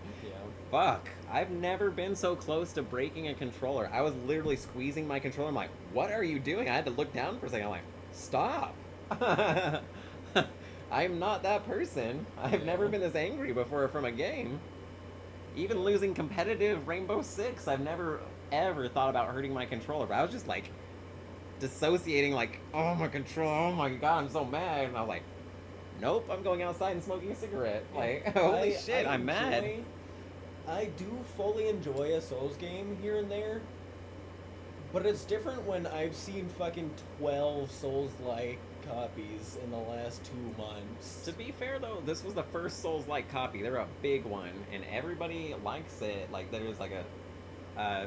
Fuck. I've never been so close to breaking a controller. I was literally squeezing my controller. I'm like, what are you doing? I had to look down for a second. I'm like, stop. I'm not that person. I've never been this angry before from a game. Even losing competitive Rainbow Six, I've never ever thought about hurting my controller. But I was just like dissociating, like, oh my controller, oh my god, I'm so mad. And I was like, nope, I'm going outside and smoking a cigarette. Like, holy shit, I'm mad. I do fully enjoy a Souls game here and there, but it's different when I've seen fucking 12 Souls-like copies in the last 2 months. To be fair though, this was the first Souls-like copy. They're a big one, and everybody likes it. Like, there's like I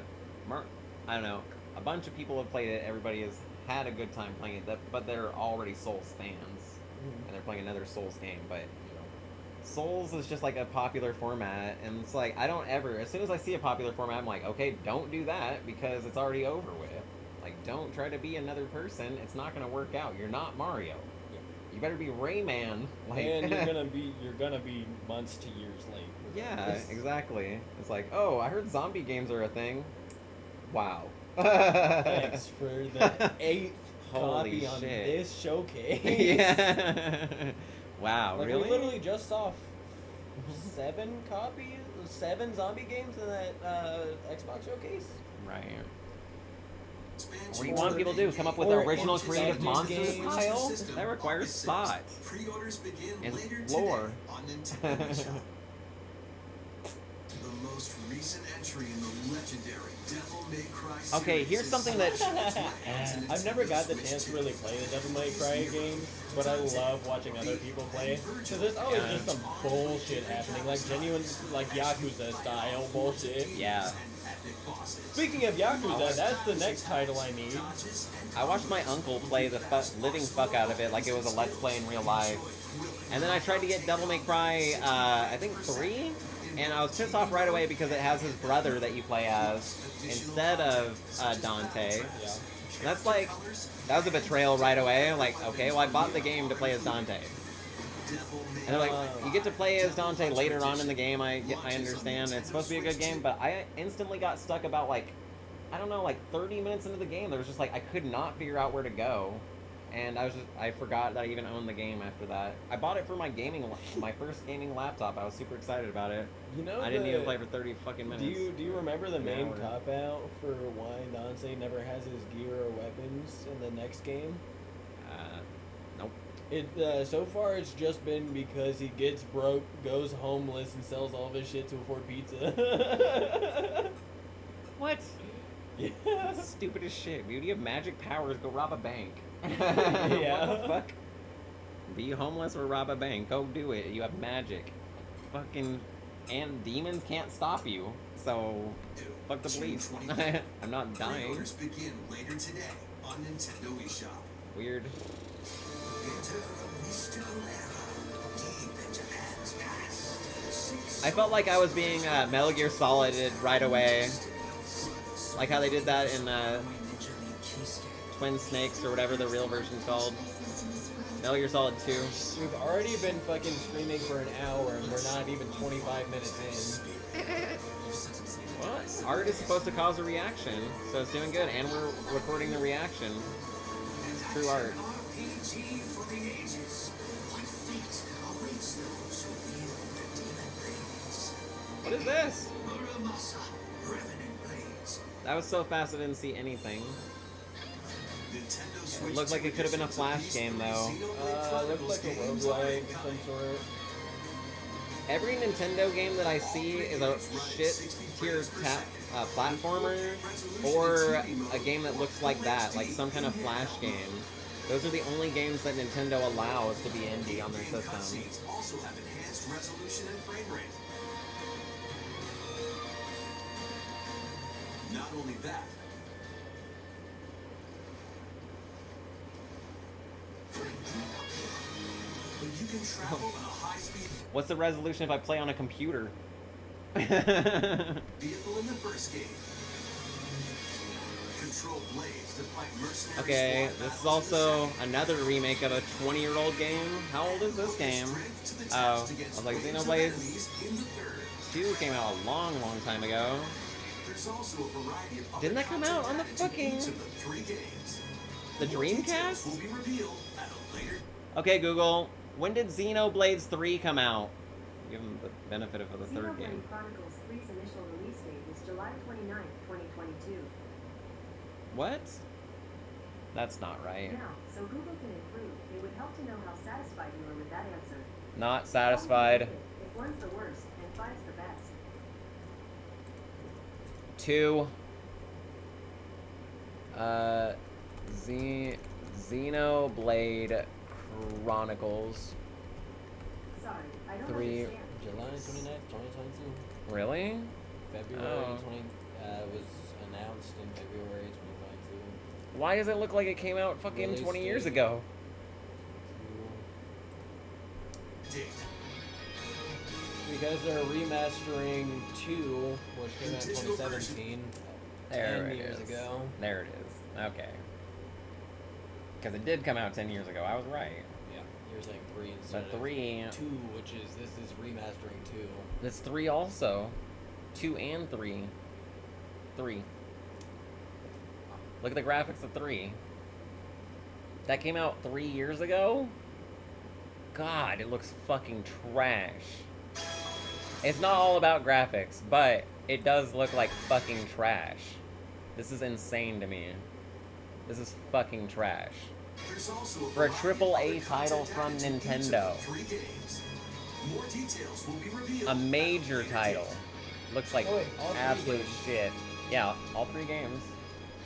don't know, a bunch of people have played it. Everybody has had a good time playing it, but they're already Souls fans, and they're playing another Souls game. But Souls is just like a popular format, and it's like, I don't ever, as soon as I see a popular format, I'm like, okay, don't do that because it's already over with. Like, don't try to be another person. It's not gonna work out. You're not Mario. You better be Rayman. Like, And you're gonna be months to years late. with yeah, this. exactly. It's like, oh, I heard zombie games are a thing. Wow. Thanks for the 8th Holy copy on shit. this showcase. Yeah. Wow, Like, really? we literally just saw 7 zombie games in that Xbox showcase. Right. Expansion What do you want people to do? Come up with Or original into creative zombies monsters, games. Kyle? System That requires August 6th. thought. Pre-orders begin And later lore. today on Nintendo eShop. The most recent entry in the legendary Devil May Cry series. Okay, here's is something that- Switch I've never got the Switch chance to 2. really play the Devil May Cry games, but I love watching other people play. Because there's always Yeah. just some bullshit happening, like genuine, like Yakuza style bullshit. Yeah. Speaking of Yakuza, that's the next title I need. I watched my uncle play the living fuck out of it like it was a Let's Play in real life. And then I tried to get Devil May Cry, I think 3? And I was pissed off right away because it has his brother that you play as instead of Dante. Yeah. And that's like, that was a betrayal right away. I'm like, okay, well I bought the game to play as Dante. And they're like, you get to play as Dante later on in the game, I understand. It's supposed to be a good game, but I instantly got stuck about like, I don't know, like 30 minutes into the game. There was just like, I could not figure out where to go. And I forgot that I even owned the game after that. I bought it for my my first gaming laptop. I was super excited about it. You know, I didn't even play for 30 fucking minutes. Do you remember the main hour. cop out for why Dante never has his gear or weapons in the next game? Nope. It so far it's just been because he gets broke, goes homeless, and sells all of his shit to afford pizza. What? Yeah. That's stupid as shit, dude. You have magic powers, go rob a bank. Yeah. What the fuck? Be homeless or rob a bank. Go do it. You have magic. Fucking... And demons can't stop you. So... Fuck the police. I'm not dying. Pre-orders begin later today on Nintendo eShop. Weird. I felt like I was being Metal Gear Solided right away. Like how they did that in Twin Snakes or whatever the real version's called. Metal Gear Solid 2. We've already been fucking streaming for an hour and we're not even 25 minutes in. What? Art is supposed to cause a reaction, so it's doing good, and we're recording the reaction. It's true art. What is this? That was so fast I didn't see anything. It looked like it could have been a Flash game, though. Looked like a roguelike of some sort. Every Nintendo game that I see is a shit-tier platformer, or a game that looks like that, like some kind of Flash game. Those are the only games that Nintendo allows to be indie on their system. Also have enhanced resolution and frame rate. Not only that, can travel on a high-speed What's the resolution if I play on a computer? vehicle in the first game. Control blades to fight mercenary Okay, squad this is battles in the also second. another remake of a 20-year-old game. How old is this game? Strength to the Oh, test I against was like, waves of Xenoblade enemies in the third. 2 came out a long, long time ago. There's also a variety of Didn't other that come out on the content added to fucking- each of the 3 games. The More details Dreamcast? will be revealed at a later. Okay, Google, when did Xenoblade 3 come out? Give them the benefit of the third Xenoblade game. Chronicles 3's initial release date is July 29th, 2022. What? That's not right. Now, so Google can improve, it would help to know how satisfied you are with that answer. Not satisfied. If one's the worst and five's the best. 2. Xenoblade Chronicles. Sorry, I don't 3. understand. July 29th, 2022. Really? February Oh. 20 was announced in February 2022. Why does it look like it came out fucking Release 20 years date. ago? Date. Because they're remastering 2, which came out in The digital 2017. There 10 it years is. ago. There it is. Okay. Because it did come out 10 years ago. I was right. Yeah, you're saying 3 instead But 3. of 2, which is, this is remastering 2. That's 3 also. 2 and 3. 3. Look at the graphics of 3. That came out 3 years ago? God, it looks fucking trash. It's not all about graphics, but it does look like fucking trash. This is insane to me. This is fucking trash. There's also For a variety of triple other A title content from added to each of Nintendo. the 3 games. More details will be revealed. A major title. Looks like Oh, wait, all 3 absolute games. shit. Yeah, all 3 games.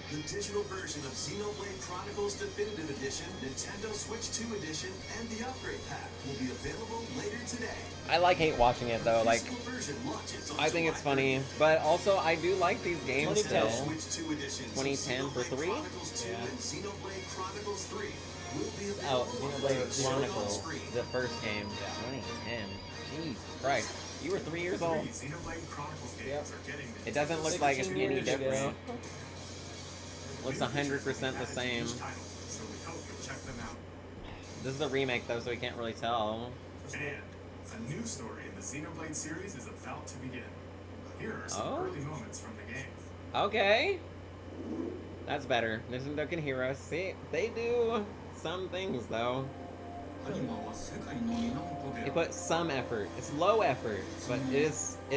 The digital version of Xenoblade Chronicles Definitive Edition, Nintendo Switch 2 Edition, and the Upgrade Pack will be available later today. I hate watching it though. Like, Physical version launches on I think it's July funny, 30th. but also I do like these games 2010. still. Switch 2 editions of 2010 for Xenoblade 3? Chronicles 2 Yeah. and Xenoblade Chronicles 3 will be Oh, available Xenoblade on Chronicles, screen. the first game. 2010. Jesus Christ. You were 3 years old. 3 Xenoblade Chronicles games are getting It doesn't look like it's 16 any years different. ago. Looks 100% the same. So we hope you'll check them out. This is a remake though, so we can't really tell. And a new story in the Xenoblade series is about to begin. Here are some Oh. early moments from the game. Okay. That's better. Nintendo can hear us. See, they do some things though. They put some effort. It's low effort, but it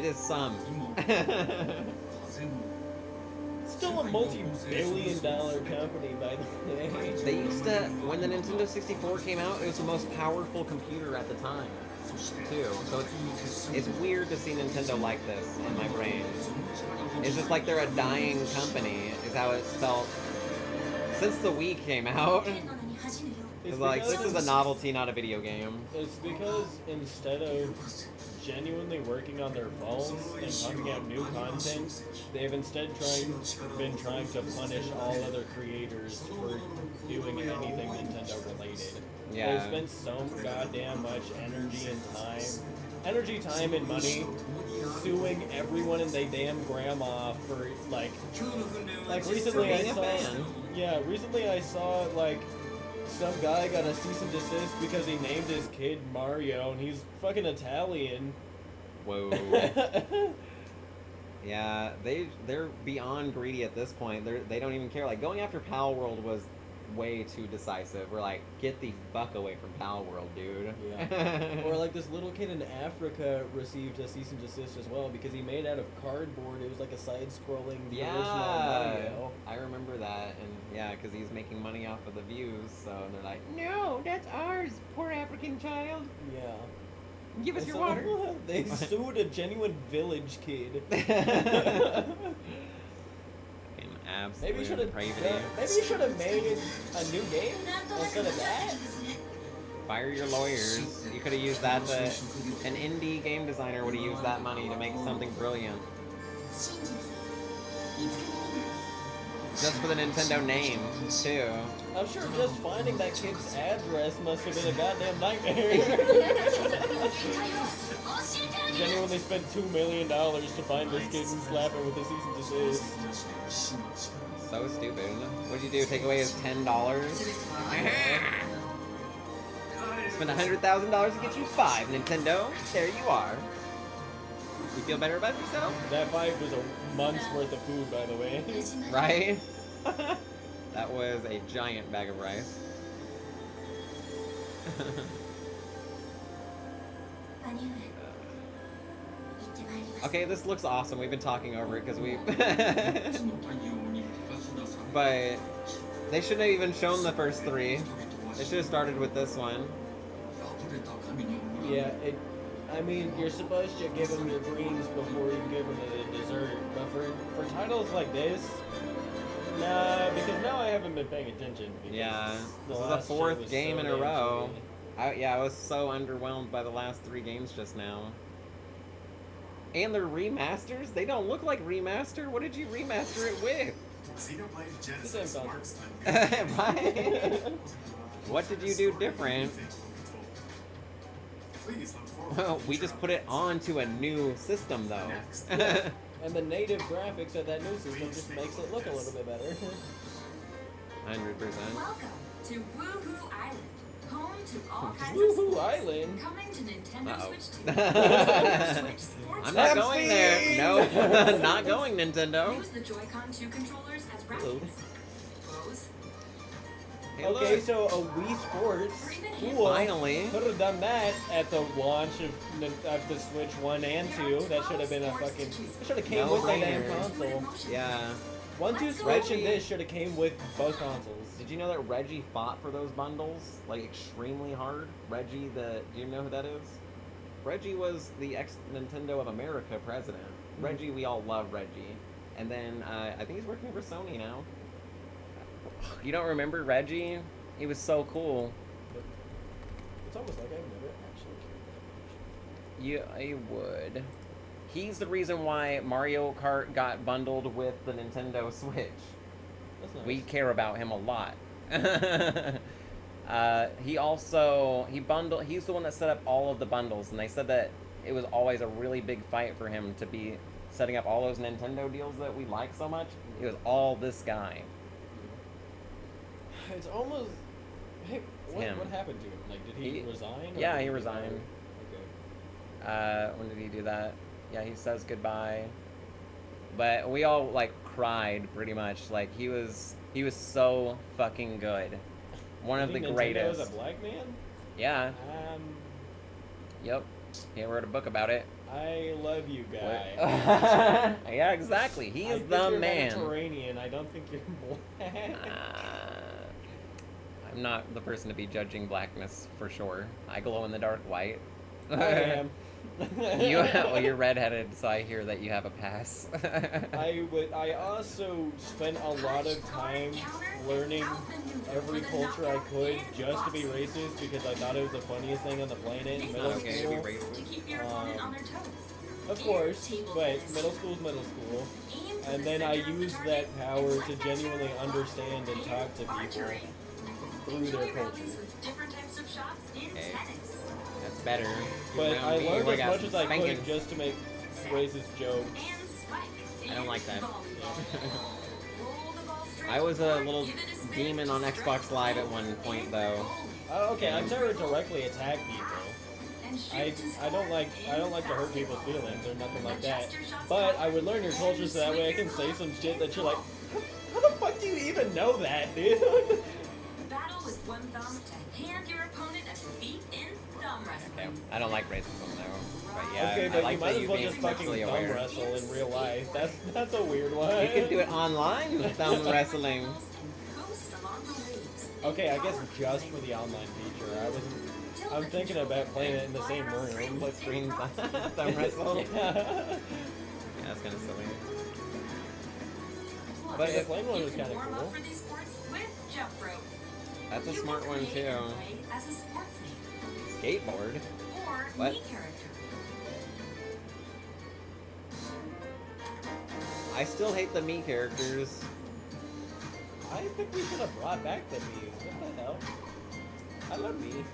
is some. Still a multi-billion-dollar company, by the way. They used to, when the Nintendo 64 came out, it was the most powerful computer at the time, too. So it's weird to see Nintendo like this in my brain. It's just like they're a dying company, is how it's felt since the Wii came out. It's like, this is a novelty, not a video game. It's because instead of genuinely working on their phones and pumping out new content, they've instead been trying to punish all other creators for doing anything Nintendo related. Yeah. They've spent so goddamn much energy, time, and money suing everyone and their damn grandma for like recently I being a saw fan. yeah recently I saw like some guy got a cease and desist because he named his kid Mario and he's fucking Italian. Whoa. Yeah, they're beyond greedy at this point. They don't even care. Like, going after Pal World was way too decisive. We're like, get the fuck away from Pal World, dude. Yeah. Or like this little kid in Africa received a cease and desist as well because he made out of cardboard. It was like a side-scrolling original Mario. I remember that, and yeah, because he's making money off of the views, so they're like, no, that's ours, poor African child. Yeah. Give us And your so water. They sued a genuine village kid. Absolute Maybe you should have. depravity. Maybe you should have made a new game instead of that. Fire your lawyers. You could have used that to... An indie game designer would have used that money to make something brilliant. Just for the Nintendo name, too. I'm sure just finding that kid's address must have been a goddamn nightmare. Genuinely spent $2 million to find this kid and slap him with a cease and desist. So stupid. What'd you do? Take away his $10? Spend $100,000 to get you 5, Nintendo. There you are. You feel better about yourself? That 5 was a month's worth of food, by the way. Right? That was a giant bag of rice. Okay, this looks awesome. We've been talking over it because we... But they shouldn't have even shown the first 3. They should have started with this one. Yeah, I mean, you're supposed to give them your greens before you give them the dessert, but for titles like this, nah, because now I haven't been paying attention. Yeah, The this is the last shit 4th was game so in a damn row. shitty. I was so underwhelmed by the last 3 games just now. And they're remasters? They don't look like remaster. What did you remaster it with? Xenoblade Genesis Same marks Right? What did you do different? Please look forward Well, to we future just put it updates. onto a new system, though. Next. And the native graphics of that new system just makes it look a little bit better. 100%. Welcome to Woohoo Island, home to all kinds of Woohoo sports. Island? Coming to Nintendo Uh-oh. Switch 2. Nintendo Switch Sports I'm not I'm going there. Steve! No, not going, Nintendo. Use the Joy-Con 2 controllers as rackets. Bows. Hey, Okay, look. so a Wii Sports, cool. Finally. Could have done that at the launch of the Switch 1 and 2. That should have been a fucking... It should have came No with that damn brainer. console. Yeah. 1, 2 Switch and this should have came with both consoles. Did you know that Reggie fought for those bundles, like, extremely hard? Reggie, do you know who that is? Reggie was the ex-Nintendo of America president. Reggie, we all love Reggie. And then, I think he's working for Sony now. You don't remember Reggie? He was so cool. It's almost like I've never actually cared that much. You would. He's the reason why Mario Kart got bundled with the Nintendo Switch. That's nice. We care about him a lot. He's the one that set up all of the bundles, and they said that it was always a really big fight for him to be setting up all those Nintendo deals that we like so much. It was all this guy. It's almost... Hey, what him. happened to him? Like, did he resign? or Yeah, did he resigned. Okay. When did he do that? Yeah, he says goodbye. But we all, like, cried, pretty much. Like, he was so fucking good. One of the Nintendo greatest. is a black man? Yeah. Yep. He wrote a book about it. I love you, guy. Yeah, exactly. He I is think the you're man. Mediterranean. I don't think you're black. I'm not the person to be judging blackness for sure. I glow in the dark white. I am. Well, you're redheaded, so I hear that you have a pass. I also spent a lot of time learning every culture I could just to be racist because I thought it was the funniest thing on the planet in middle Okay, school. to be racist. To keep your opponent on their toes. Of course, but middle school's middle school. And then I used that power to genuinely understand and talk to people through their culture. Different types of shots in Okay. tennis. That's better. But Around I me, learned we as got much some as I could spankings. just to make racist jokes. And spike. I don't like that. Roll the ball straight I was a forward, little give it a spin, demon on Xbox Live at one point, though. Oh, okay, I've never directly attacked people. and shoot I to don't like to hurt people's feelings or nothing like that. But I would learn your culture so that way I can say some shit that you're like, how the fuck do you even know that, dude? Battle with one thumb to hand your opponent a defeat in thumb wrestling. Okay, I don't like racism, though. But yeah, Okay, I but like you might that as well being just fucking sexually thumb aware. wrestle in real life. That's a weird one. You can do it online with thumb wrestling. Coast along the waves. Okay, I guess just for the online feature. I'm thinking about playing it in the same room. Split screen thumb wrestle. Yeah. Yeah, that's kind of silly. But But the plane one was You can kind of warm cool. up for these sports with jump rope. That's a You smart can one create and too. play as a sportsman Skateboard. or What? me character. I still hate the me characters. I think we should have brought back the Mii's. What the hell? I love Mii.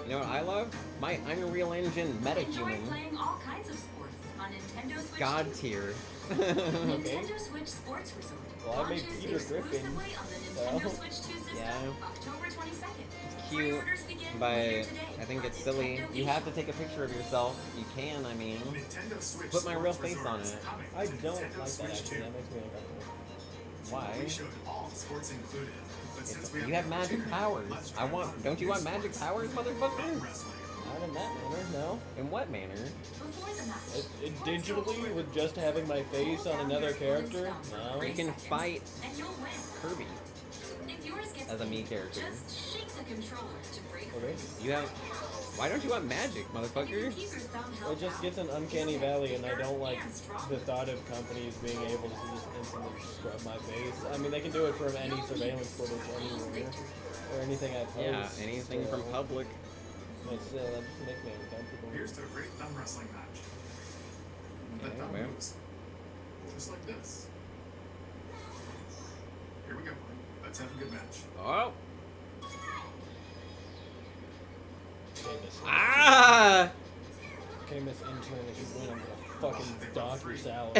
You know what I love? My Unreal Engine Enjoy metahuman. playing all kinds of sports on Nintendo Switch God 2. tier. Nintendo Switch Sports Resort Well, I made launches Peter Griffin, exclusively on the Nintendo so- Switch 2 system Yeah. October 22nd. It's cute, Pre-orders begin but later today I think on it's silly. Nintendo You have to eShop. take a picture of yourself. You can, I mean. Nintendo Switch Put my real Sports face Resort on is it. coming I to don't Nintendo like that Switch actually. 2. That makes me uncomfortable. Why? We showed all sports included, but since we You have the magic opportunity, powers. let's I try want. one Don't you new want magic sports. powers, motherfucker? Wrestling. Not in that manner, no. In what manner? Before the match, Digitally, with just having my face on another character? No. You can fight and you'll win. Kirby If yours gets as a hit, Mii character. just shake the controller to break Okay. free. You have. Why don't you want magic, You can motherfucker? keep your thumb held It just down. gets an uncanny valley, and I don't like And strong. the thought of companies being able to just instantly scrub my face. I mean, they can do it from any surveillance footage anywhere, or anything I post. Yeah, anything from so- public. But still, that just makes me uncomfortable. Here's to a great thumb wrestling match. The Okay, thumb well. moves. Just like this. Here we go. Let's have a good match. Oh. Okay, Miss, Ah! okay, Miss Intern, if you win, I'm gonna fucking dock your salary.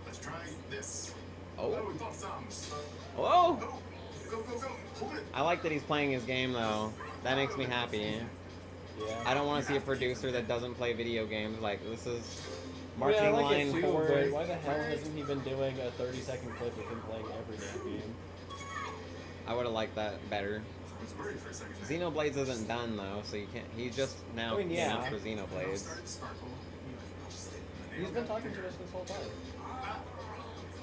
Let's try this. Oh. Both thumbs. Oh! Go. Go, go, go. Hold it. I like that he's playing his game though. That makes me happy. Yeah. I don't want to see a producer that doesn't play video games. Like, this is I marketing mean, I like line it too, for. but why the hell hasn't he been doing a 30-second clip of him playing every damn game? I would have liked that better. I was worried for a second. Xenoblades isn't done though, so you can't. He just now I mean, came yeah. out for Now Xenoblades. start to sparkle. He's been talking to us this whole time.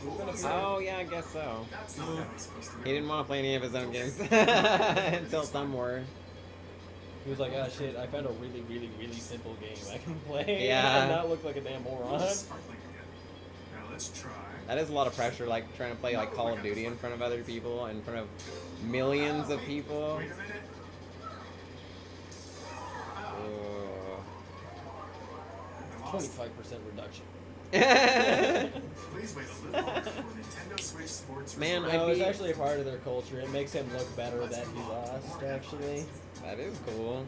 He's been a Oh yeah, I guess so. That's not how it's supposed to He be. didn't want to play any of his own games until Thumb War. He was like, oh shit, I found a really, really, really simple game I can play Yeah. and not look like a damn moron. Sparkling again. Now let's try. That is a lot of pressure, like trying to play like Call of Duty in front of other people, in front of millions of people. Wait a minute. Ugh. I lost. 25% reduction. Please wait a little longer for Nintendo Switch Sports Man, Resort. No, it's beat- actually a part of their culture. It makes him look better that he lost, actually. That is cool.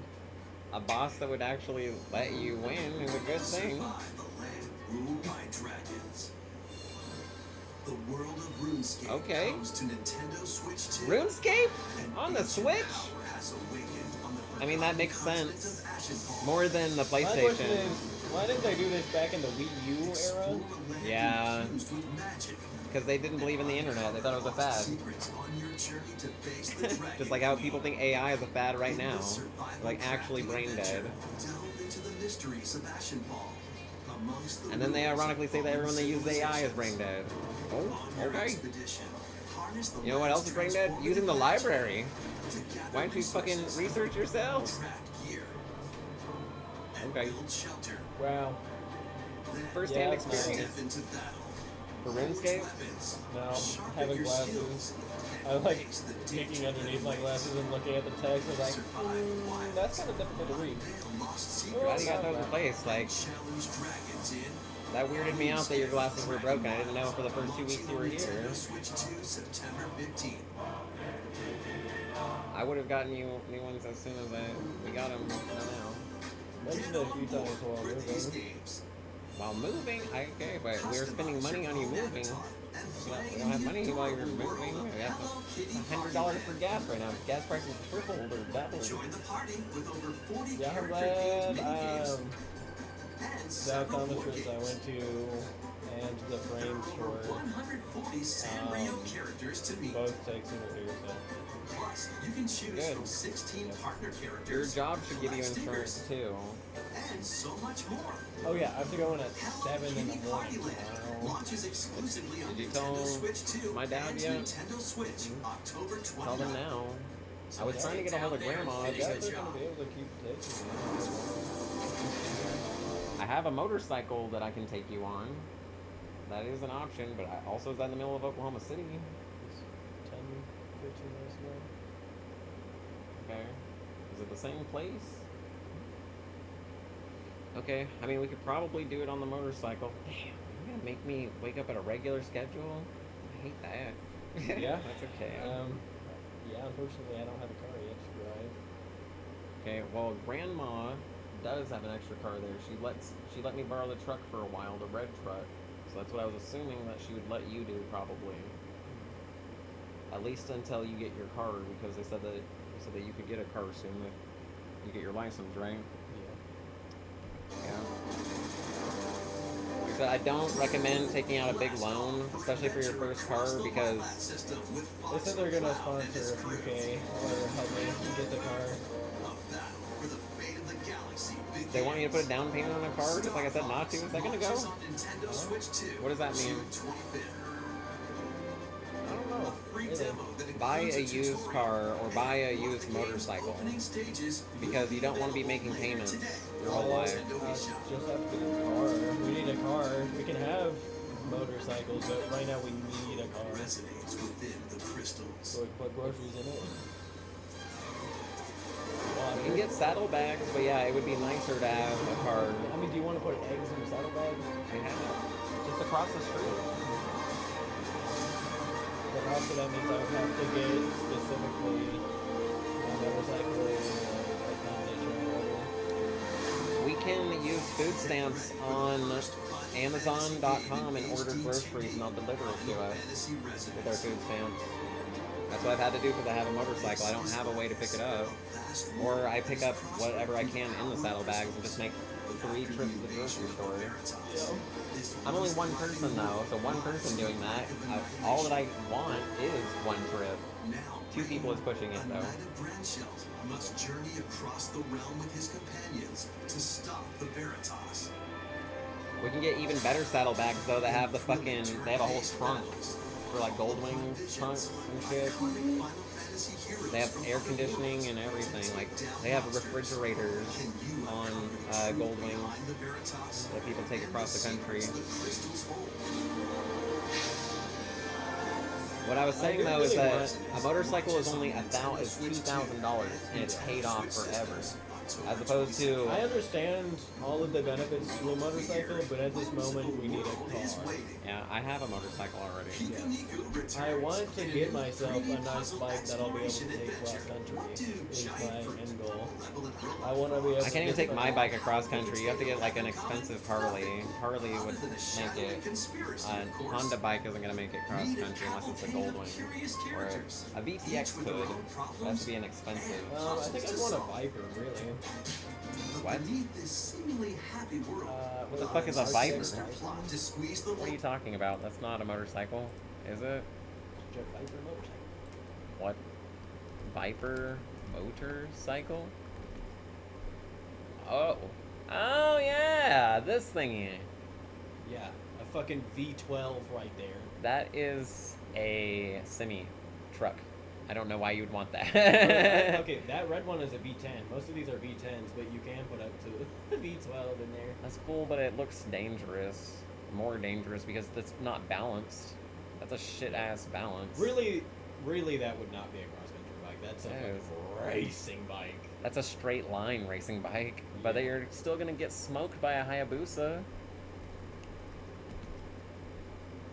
A boss that would actually let you win is a good thing. Survive the land ruled by dragons. The world of RuneScape Okay. comes to Nintendo Switch 2. RuneScape An on the ancient Switch? power has awakened on the I mean, that makes forgotten sense. continent of Ashenfall. More than the My question PlayStation. is, why didn't they do this back in the Wii U era? Explore a land Yeah. infused with magic. Because they didn't believe in the internet. They thought it was a fad. Secrets on your journey to face the dragon Just like how queen. people think AI is a fad right In now. this survival Like actually crafting brain adventure, dead. Delve into the mysteries of Ashenfall. Amongst the And then they ruins of ironically say that everyone that uses AI is brain dead. Oh, On your okay. expedition, harness the You know what else is brain dead? land's Using the library. to gather Why don't you fucking resources, research yourself? track gear, and Okay. build shelter. Wow. Then First-hand Yeah, it's nice. experience. step into battle. For Forge RuneScape? weapons, No, sharpen having your glasses. skills, I and like face the peeking danger underneath my that glasses and looking at the text. I was like, that's kind of difficult to read. unveil lost Glad secrets, you got those replaced. Like, challenge dragons in that weirded me out that your glasses were broken. I didn't know for the first 2 weeks you were here. Nintendo Switch 2, September 15th. I would have gotten you new ones as soon as we got them now. Mentioned it a few times while For these moving. games. While moving, okay, but we were spending money on you moving. We don't have money while you're moving. We have $100 for gas right now. Gas prices tripled or doubled. Join the party with over 40 Yeah, I'm character glad mini games and the several board optometrist I games. went to and the frame Over store 140 Sanrio um, characters to meet. both take Singapore, so. Plus, you can choose Good. from 16 partner Your characters, job should give you collect insurance stickers, too. and so much more. Oh yeah, I have to go in at Hello 7 in the Kitty morning Partyland tomorrow. launches exclusively on Did you Nintendo tell Switch 2 my dad and yet? Nintendo Switch, October 29th. Tell them now. I was trying to get a hold of Grandma. I doubt they're gonna be able to keep taking it. I have a motorcycle that I can take you on. That is an option, but I also is that in the middle of Oklahoma City. It's 10, 15 minutes away. Okay. Is it the same place? Okay, I mean, we could probably do it on the motorcycle. Damn, you're gonna make me wake up at a regular schedule? hate that. Yeah. That's okay. Yeah, unfortunately, I don't have a car yet to drive. Okay, well, Grandma does have an extra car there. She let me borrow the truck for a while, the red truck. So that's what I was assuming that she would let you do, probably. At least until you get your car, because they said that you could get a car soon if you get your license, right? Yeah. Like I said, I don't recommend taking out a big loan, especially for your first car, because They said they're gonna sponsor a few K or help me get the car. they want you to put a down payment on a car, just like I said not to a second ago. What does that mean? I don't know. Really. Buy a used car or buy a used motorcycle, because you don't want to be making payments your whole life. Just have to get a car. We need a car. We can have motorcycles, but right now we need a car. So we put groceries in it. You can get saddlebags, but yeah, it would be nicer to have a car. I mean, do you want to put eggs in a saddlebag? I have it. Just across the street. But also that means I would have to get specifically a motorcycle or a combination or whatever. We can use food stamps on Amazon.com and order groceries, and they'll deliver it to us with our food stamps. That's what I've had to do because I have a motorcycle. I don't have a way to pick it up. Or I pick up whatever I can in the saddlebags and just make 3 trips to the grocery store. I'm only one person though, so one person doing that, all that I want is one trip. 2 people is pushing it though. Must journey across the realm with his companions to stop the Veritas. We can get even better saddlebags though that have the fucking, they have a whole trunk for like Goldwing trunks and shit. They have air conditioning and everything. Like, they have refrigerators on Goldwings that people take across the country. What I was saying though is that a motorcycle is only $2,000 and it's paid off forever. As opposed to... I understand all of the benefits to a motorcycle, but at this moment we need a car. Yeah, I have a motorcycle already. Yes. I want to get myself a nice bike that I'll be able to take cross country. Is my end goal. I want to be able I can't even take my bike across country. You have to get like an expensive Harley. Harley would make it. A Honda bike isn't going to make it cross country unless it's a Goldwing. Or a VTX could. That would be an expensive. I think I'd want a Viper, really. What? What the fuck is a Viper? What are you talking about? That's not a motorcycle, is it? Viper motorcycle. What? Viper motorcycle? Oh. Oh yeah, this thingy. Yeah, a fucking V12 right there. That is a semi truck. I don't know why you would want that. Okay, that red one is a V10. Most of these are V10s, but you can put up to a V12 in there. That's cool, but it looks dangerous. More dangerous because it's not balanced. That's a shit-ass balance. Really, that would not be a cross-country bike. That's a fucking racing bike. That's a straight line racing bike, but you're still gonna get smoked by a Hayabusa.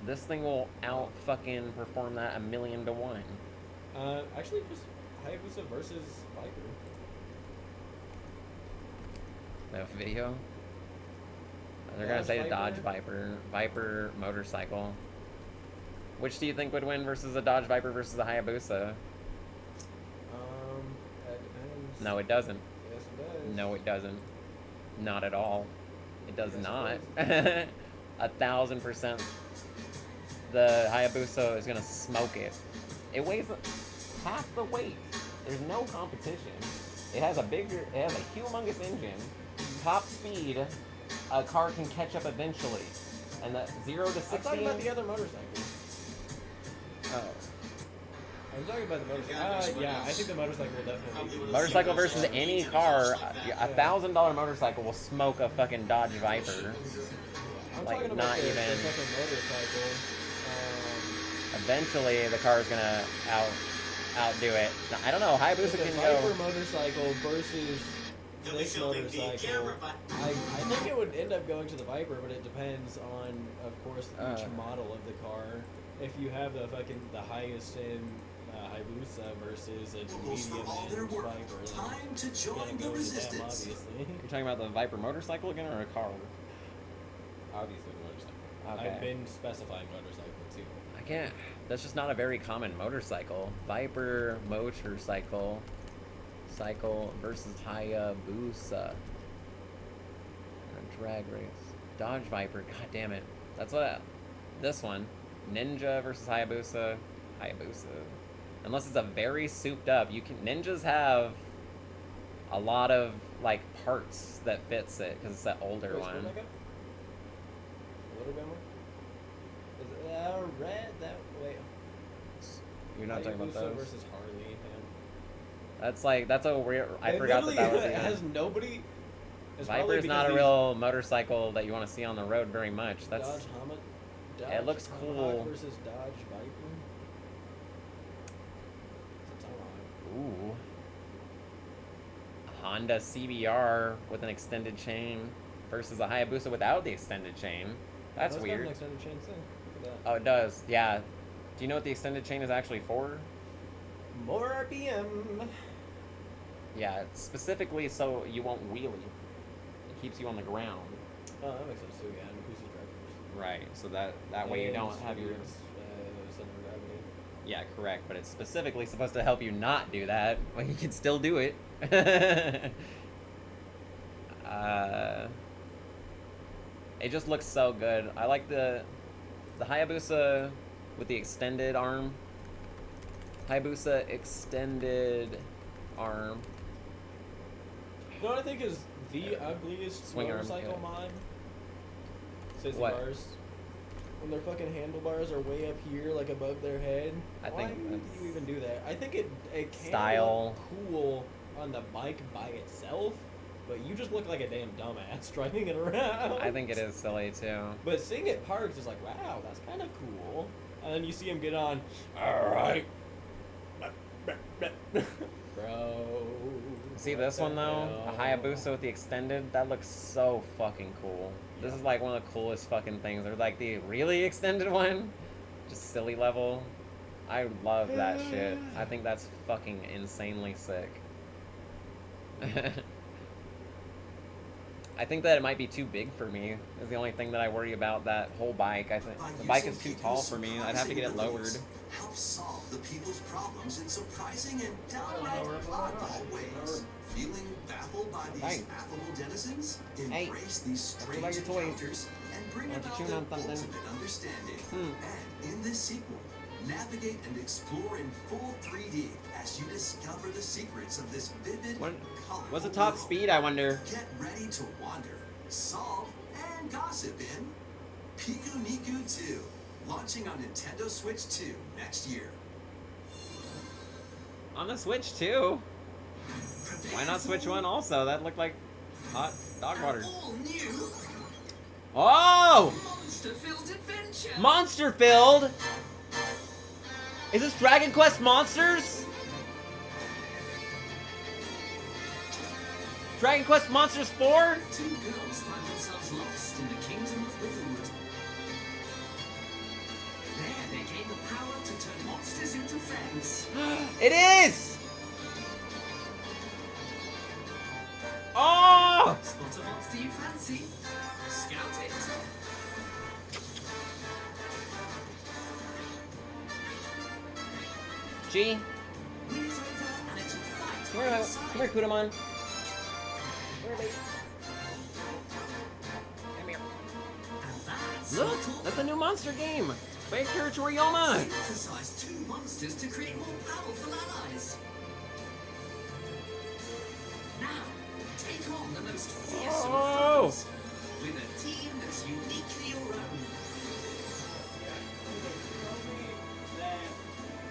This thing will out-fucking perform that 1,000,000 to 1. Actually, just Hayabusa versus Viper. No video? They're gonna say a Dodge Viper motorcycle. Which do you think would win versus a Dodge Viper versus a Hayabusa? That depends. No, it doesn't. Yes, it does. No, it doesn't. Not at all. It does not. 1,000%. The Hayabusa is gonna smoke it. It weighs half the weight. There's no competition. It has a humongous engine. Top speed, a car can catch up eventually. And the 0 to 60. I'm talking about the other motorcycle. Oh. I'm talking about the motorcycle. Yeah, I think the motorcycle will definitely. Motorcycle versus any car, $1,000 motorcycle will smoke a fucking Dodge Viper. I'm Like, talking about not the even. fucking motorcycle. Eventually, the car is gonna outdo it. I don't know. Hayabusa The can Viper go. motorcycle versus this motorcycle, I think it would end up going to the Viper, but it depends on, of course, each model of the car. If you have the highest end Hayabusa versus a medium end Viper, Time to then join gonna the go with them, resistance. obviously. You're talking about the Viper motorcycle again, or a car? Obviously, the motorcycle. Okay. I've been specifying motorcycle too. I can't. That's just not a very common motorcycle. Viper motorcycle. Cycle versus Hayabusa. A drag race. Dodge Viper. God damn it. That's what. This one. Ninja versus Hayabusa. Hayabusa. Unless it's a very souped up. Ninjas have a lot of like parts that fits it because it's that older Wait, one. A little bit more. Is it red that way? You're not talking about Hayabusa those. versus Harley. That's a weird. I forgot that was. It has nobody. It's Viper probably is not a because real motorcycle that you want to see on the road very much. these That's Dodge looks Tomahawk cool. versus Dodge Viper. It's a Tomahawk. ooh. A Honda CBR with an extended chain versus a Hayabusa without the extended chain. That's Those got weird. an extended chain thing. Look at that. Oh, it does. Yeah. Do you know what the extended chain is actually for? More RPM. Yeah, it's specifically so you won't wheelie. It keeps you on the ground. Oh, that makes sense too. Yeah, and increases drivers. Right. So that way you don't have your. Center of gravity. Yeah, correct. But it's specifically supposed to help you not do that. Well, you can still do it. It just looks so good. I like the Hayabusa with the extended arm. Hayabusa extended arm. You know what I think is the ugliest Swing arm, motorcycle yeah. mod? Sissy What? bars. When their fucking handlebars are way up here, like above their head. I Why think would that's you even do that? I think it can style. look cool on the bike by itself, but you just look like a damn dumbass driving it around. I think it is silly too. But seeing it parked is like, wow, that's kind of cool. And then you see him get on. All right. Bro. See what this the one though? A hell? Hayabusa with the extended? That looks so fucking cool. This is like one of the coolest fucking things. Or like the really extended one. Just silly level. I love that shit. I think that's fucking insanely sick. I think that it might be too big for me. Is the only thing that I worry about that whole bike. I think the bike is too tall for me. I'd have to get it lowered. Help solve the people's problems in surprising and downright oddball ways. Feeling baffled by these Hey. affable denizens? Hey. Embrace these Don't strange forget your toys. encounters and bring Why don't you about tune the on something? ultimate understanding. Hmm. And in this sequel, navigate and explore in full 3D as you discover the secrets of this vivid, colorful What's the top world. speed, I wonder? Get ready to wander, solve, and gossip in Piku Niku 2, launching on Nintendo Switch 2 next year. On the Switch too. Prepare Why not for Switch 1 also? That looked like hot dog water. An all-new Oh! monster-filled adventure. Monster filled? Is this Dragon Quest Monsters? Dragon Quest Monsters 4? Two girls find themselves lost in the kingdom of Witherwood. There they gain the power to turn monsters into friends. It is! Oh! Spot a monster you fancy? Scout it. Gee, Win it over and it'll fight come here, by your side. come here, Kudamon. Come here, baby. Come here. And that's Look, not all. that's a new monster game. By Kirchuriyoma. Synthesize two monsters to create more powerful allies. Now, take on the most fearsome Oh. foes with a team that's uniquely your own.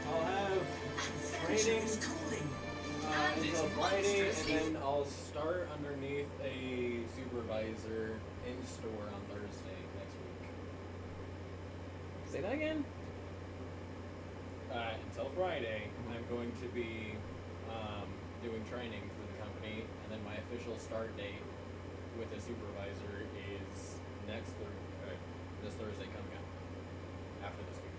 I'll have Adventure training is calling. And it's until Friday, and monstrously then I'll start underneath a supervisor in store on Thursday next week. Say that again? Until Friday, I'm going to be doing training for the company, and then my official start date with a supervisor is this Thursday coming up. After this week.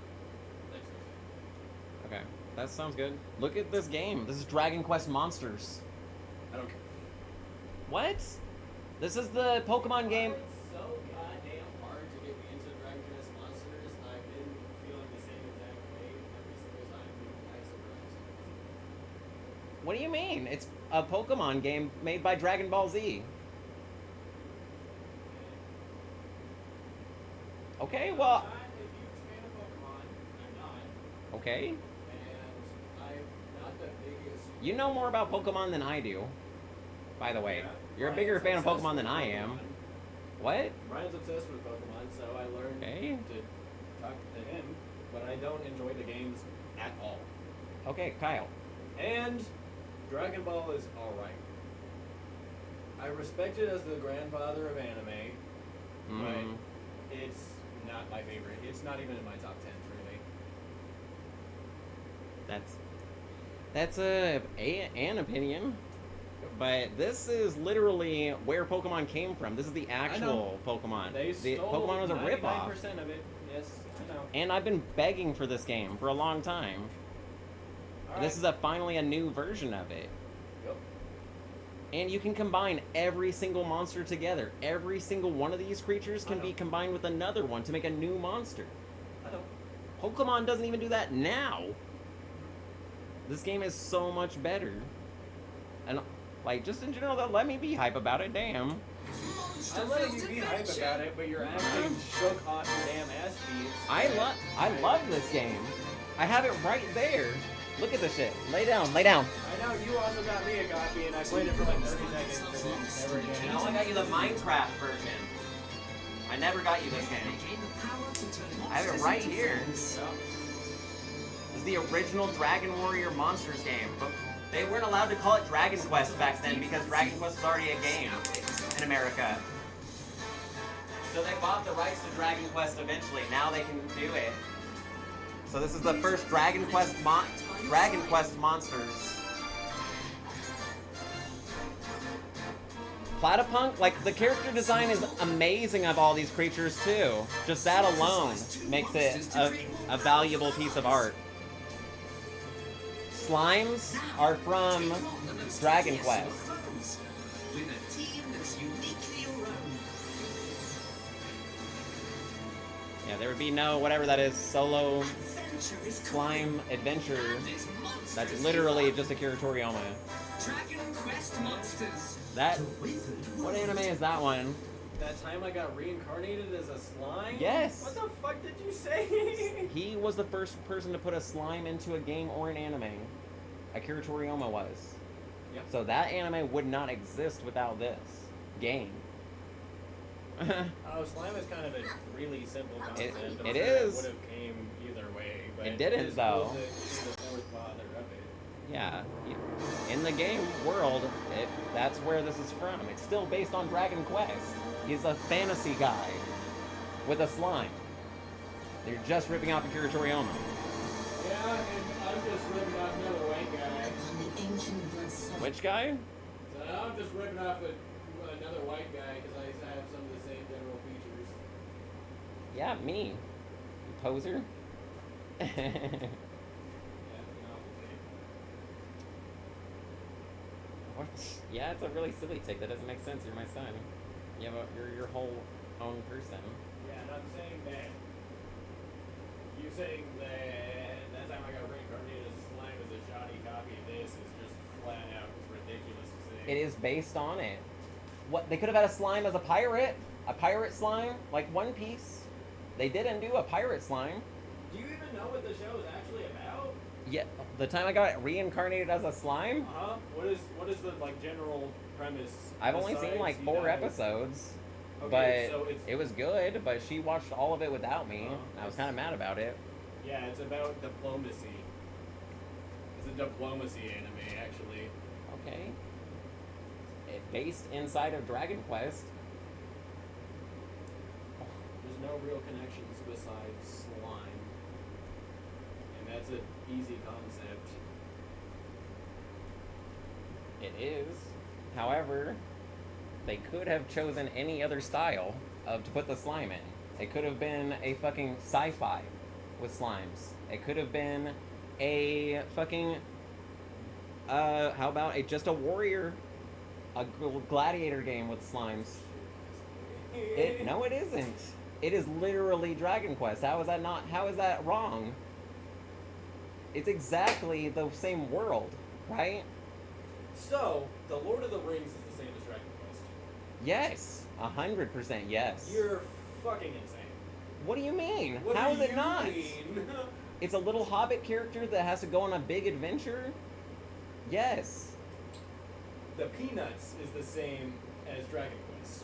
Next Thursday. Okay, that sounds good. Look at this game. This is Dragon Quest Monsters. I don't care. What? This is the Pokemon game. It's so goddamn hard to get me into Dragon Quest Monsters. I've been feeling the same exact way every single time I surprise. What do you mean? It's a Pokemon game made by Dragon Ball Z. Okay, well, I'm not a huge fan of Pokemon. I'm not. okay. And I'm not the biggest. You know more about Pokemon than I do. By the way, Yeah, you're a Brian's bigger fan of obsessed Pokemon with than I am. Pokemon. What? Brian's obsessed with Pokemon, so I learned Okay. to talk to him, but I don't enjoy the games at all. Okay, Kyle. And Dragon Ball is alright. I respect it as the grandfather of anime, Mm. but it's not my favorite. It's not even in my top 10, really. That's an opinion. But this is literally where Pokemon came from. This is the actual Pokemon. They The stole Pokemon was a ripoff. 99% of it. Yes, I know. And I've been begging for this game for a long time. This is finally a new version of it. Yep. And you can combine every single monster together. Every single one of these creatures can be combined with another one to make a new monster. I know. Pokemon doesn't even do that now. This game is so much better. And, like, just in general, though, let me be hype about it, damn. I'm letting you be hype about it, but you're acting shook off your damn ass cheeks. I love this game. I have it right there. Look at this shit. Lay down, lay down. I know, you also got me a copy, and I played it for like 30 seconds, and then never again. I only got you the Minecraft version. I never got you this game. I have it right here. This is the original Dragon Warrior Monsters game. But they weren't allowed to call it Dragon Quest back then because Dragon Quest was already a game in America. So they bought the rights to Dragon Quest eventually. Now they can do it. So this is the first Dragon Quest Monsters. Platypunk, like, the character design is amazing of all these creatures too. Just that alone makes it a valuable piece of art. Slimes are from Dragon Quest. With a team that's uniquely your own. Yeah, there would be no, whatever that is, solo slime adventure. That's literally just a Kiratoriyama. Dragon Quest Monsters. That, what anime is that one? That time I got reincarnated as a slime? Yes. What the fuck did you say? He was the first person to put a slime into a game or an anime. Akira Toriyama was. Yep. So that anime would not exist without this game. Oh, slime is kind of a really simple concept. I'm it sure is. Would have came either way, but It didn't, is though. cool to see the fourth father of it. Yeah. In the game world, that's where this is from. It's still based on Dragon Quest. He's a fantasy guy with a slime. They're just ripping off Akira Toriyama. Yeah, and I'm just ripping off another white guy. Which guy? So I'm just ripping off another white guy because I have some of the same general features. Yeah, me. You poser. Yeah, it's an awful take. What? Yeah, it's a really silly take. That doesn't make sense. You're my son. You're your whole own person. Yeah, and I'm saying that. You saying that time I got reincarnated as a slime as a shoddy copy of this is just flat out ridiculous to say. It is based on it. What, they could have had a slime as a pirate slime, like One Piece. They didn't do a pirate slime. Do you even know what the show is actually about? Yeah, the time I got reincarnated as a slime, What is the like general premise? I've only seen besides like you 4 guys? episodes. Okay, But so it's it was good, but she watched all of it without me. I was kind of mad about it. yeah, it's about diplomacy. It's a diplomacy anime actually. Okay. Based inside of Dragon Quest. There's no real connections besides slime, and that's an easy concept. It is. However, they could have chosen any other style to put the slime in. It could have been a fucking sci-fi with slimes. It could have been a fucking how about just a warrior, a gladiator game with slimes. No, it isn't. It is literally Dragon Quest. How is that not? How is that wrong? It's exactly the same world, right? So, the Lord of the Rings is the same as Dragon Quest. Yes, 100% yes. You're fucking insane. What do you mean? What How do is it you not? mean? It's a little hobbit character that has to go on a big adventure? Yes. The Peanuts is the same as Dragon Quest.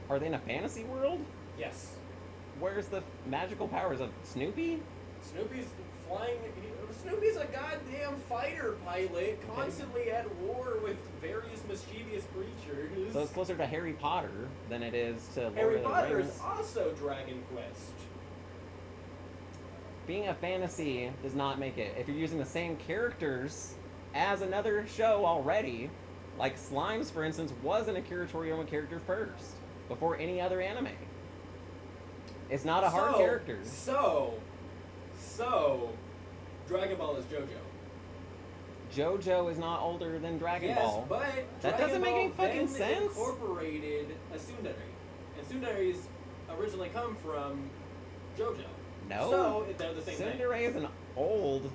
Are they in a fantasy world? Yes. Where's the magical powers of Snoopy? Snoopy's flying. Snoopy's a goddamn fighter pilot, constantly at war with various mischievous creatures. So it's closer to Harry Potter than it is to Lord Harry of the Potter Rings. is also Dragon Quest. Being a fantasy does not make it. If you're using the same characters as another show already, like Slimes, for instance, was an Akira Toriyama character first, before any other anime. It's not a hard character. So, Dragon Ball is JoJo. JoJo is not older than Dragon Yes, Ball. but That Dragon doesn't make Ball any fucking then sense. Incorporated a tsundere, and tsunderes originally come from JoJo. No. So they're the same thing. Tsundere is an old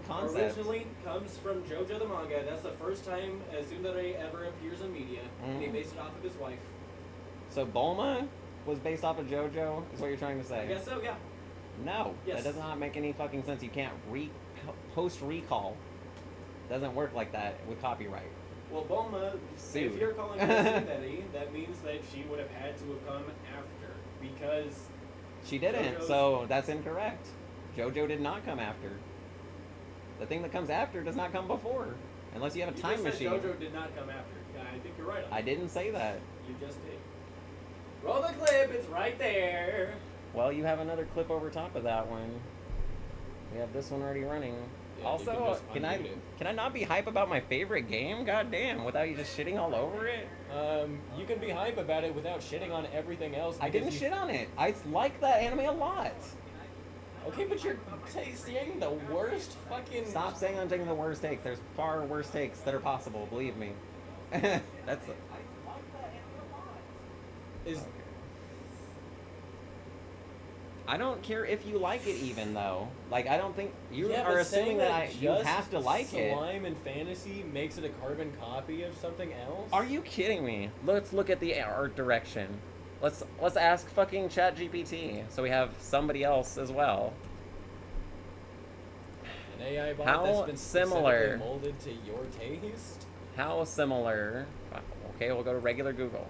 concept. Originally comes from JoJo the manga. That's the first time a tsundere ever appears in media, and he based it off of his wife. So Bulma was based off of JoJo, is what you're trying to say? I guess so, yeah. No, Yes. that does not make any fucking sense. You can't post recall. Doesn't work like that with copyright. Well, Bulma, Sued. if you're calling her a tsundere, that means that she would have had to have come after, because She didn't, JoJo's- so that's incorrect. JoJo did not come after. The thing that comes after does not come before, unless you have a you time just said machine. JoJo did not come after. Yeah, I think you're right on that. I didn't say that. You just did. Roll the clip, it's right there. Well, you have another clip over top of that one. We have this one already running. Yeah, you Also, can just can I unmute it. can I not be hype about my favorite game? God damn, without you just shitting all over it? You can be hype about it without shitting on everything else. I didn't shit on it. I like that anime a lot. Okay, but you're saying the worst fucking. Stop saying I'm taking the worst takes. There's far worse takes that are possible, believe me. That's Is I don't care if you like it even though. Like I don't think you Yeah, are but assuming saying that you just have to like it. Slime and fantasy makes it a carbon copy of something else? Are you kidding me? Let's look at the art direction. Let's ask fucking ChatGPT so we have somebody else as well. An AI bot How that's been similar- specifically molded to your taste? How similar? Okay, we'll go to regular Google.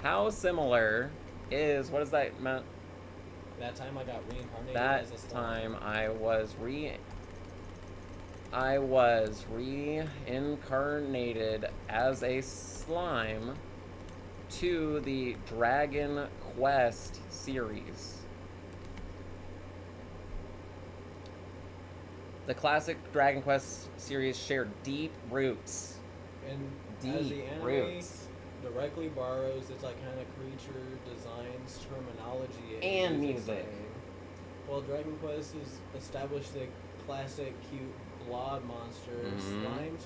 How similar is what is that meant? That time I got reincarnated That as a slime. time I was reincarnated as a slime to the Dragon Quest series. The classic Dragon Quest series shared deep roots. And as the Deep anime roots. directly borrows its iconic creature designs, terminology, And music music. design. Well, Dragon Quest has established the classic cute blob monster. Mhm. Slime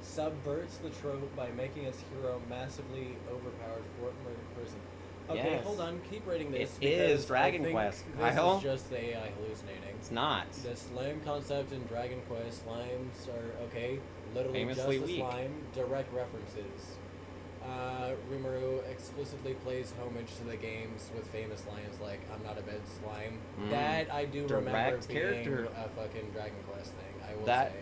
subverts the trope by making its hero massively overpowered for prison. Okay, Yes. hold on. Keep rating this. It is because Dragon I think Quest, This Kyle. is just the AI hallucinating. It's not. The slime concept in Dragon Quest, slimes are, okay, literally Famously just a weak. slime, direct references. Rimuru explicitly plays homage to the games with famous lines like, I'm not a bed slime. Mm. That I do remember Direct being character. a fucking Dragon Quest thing, I will That- say.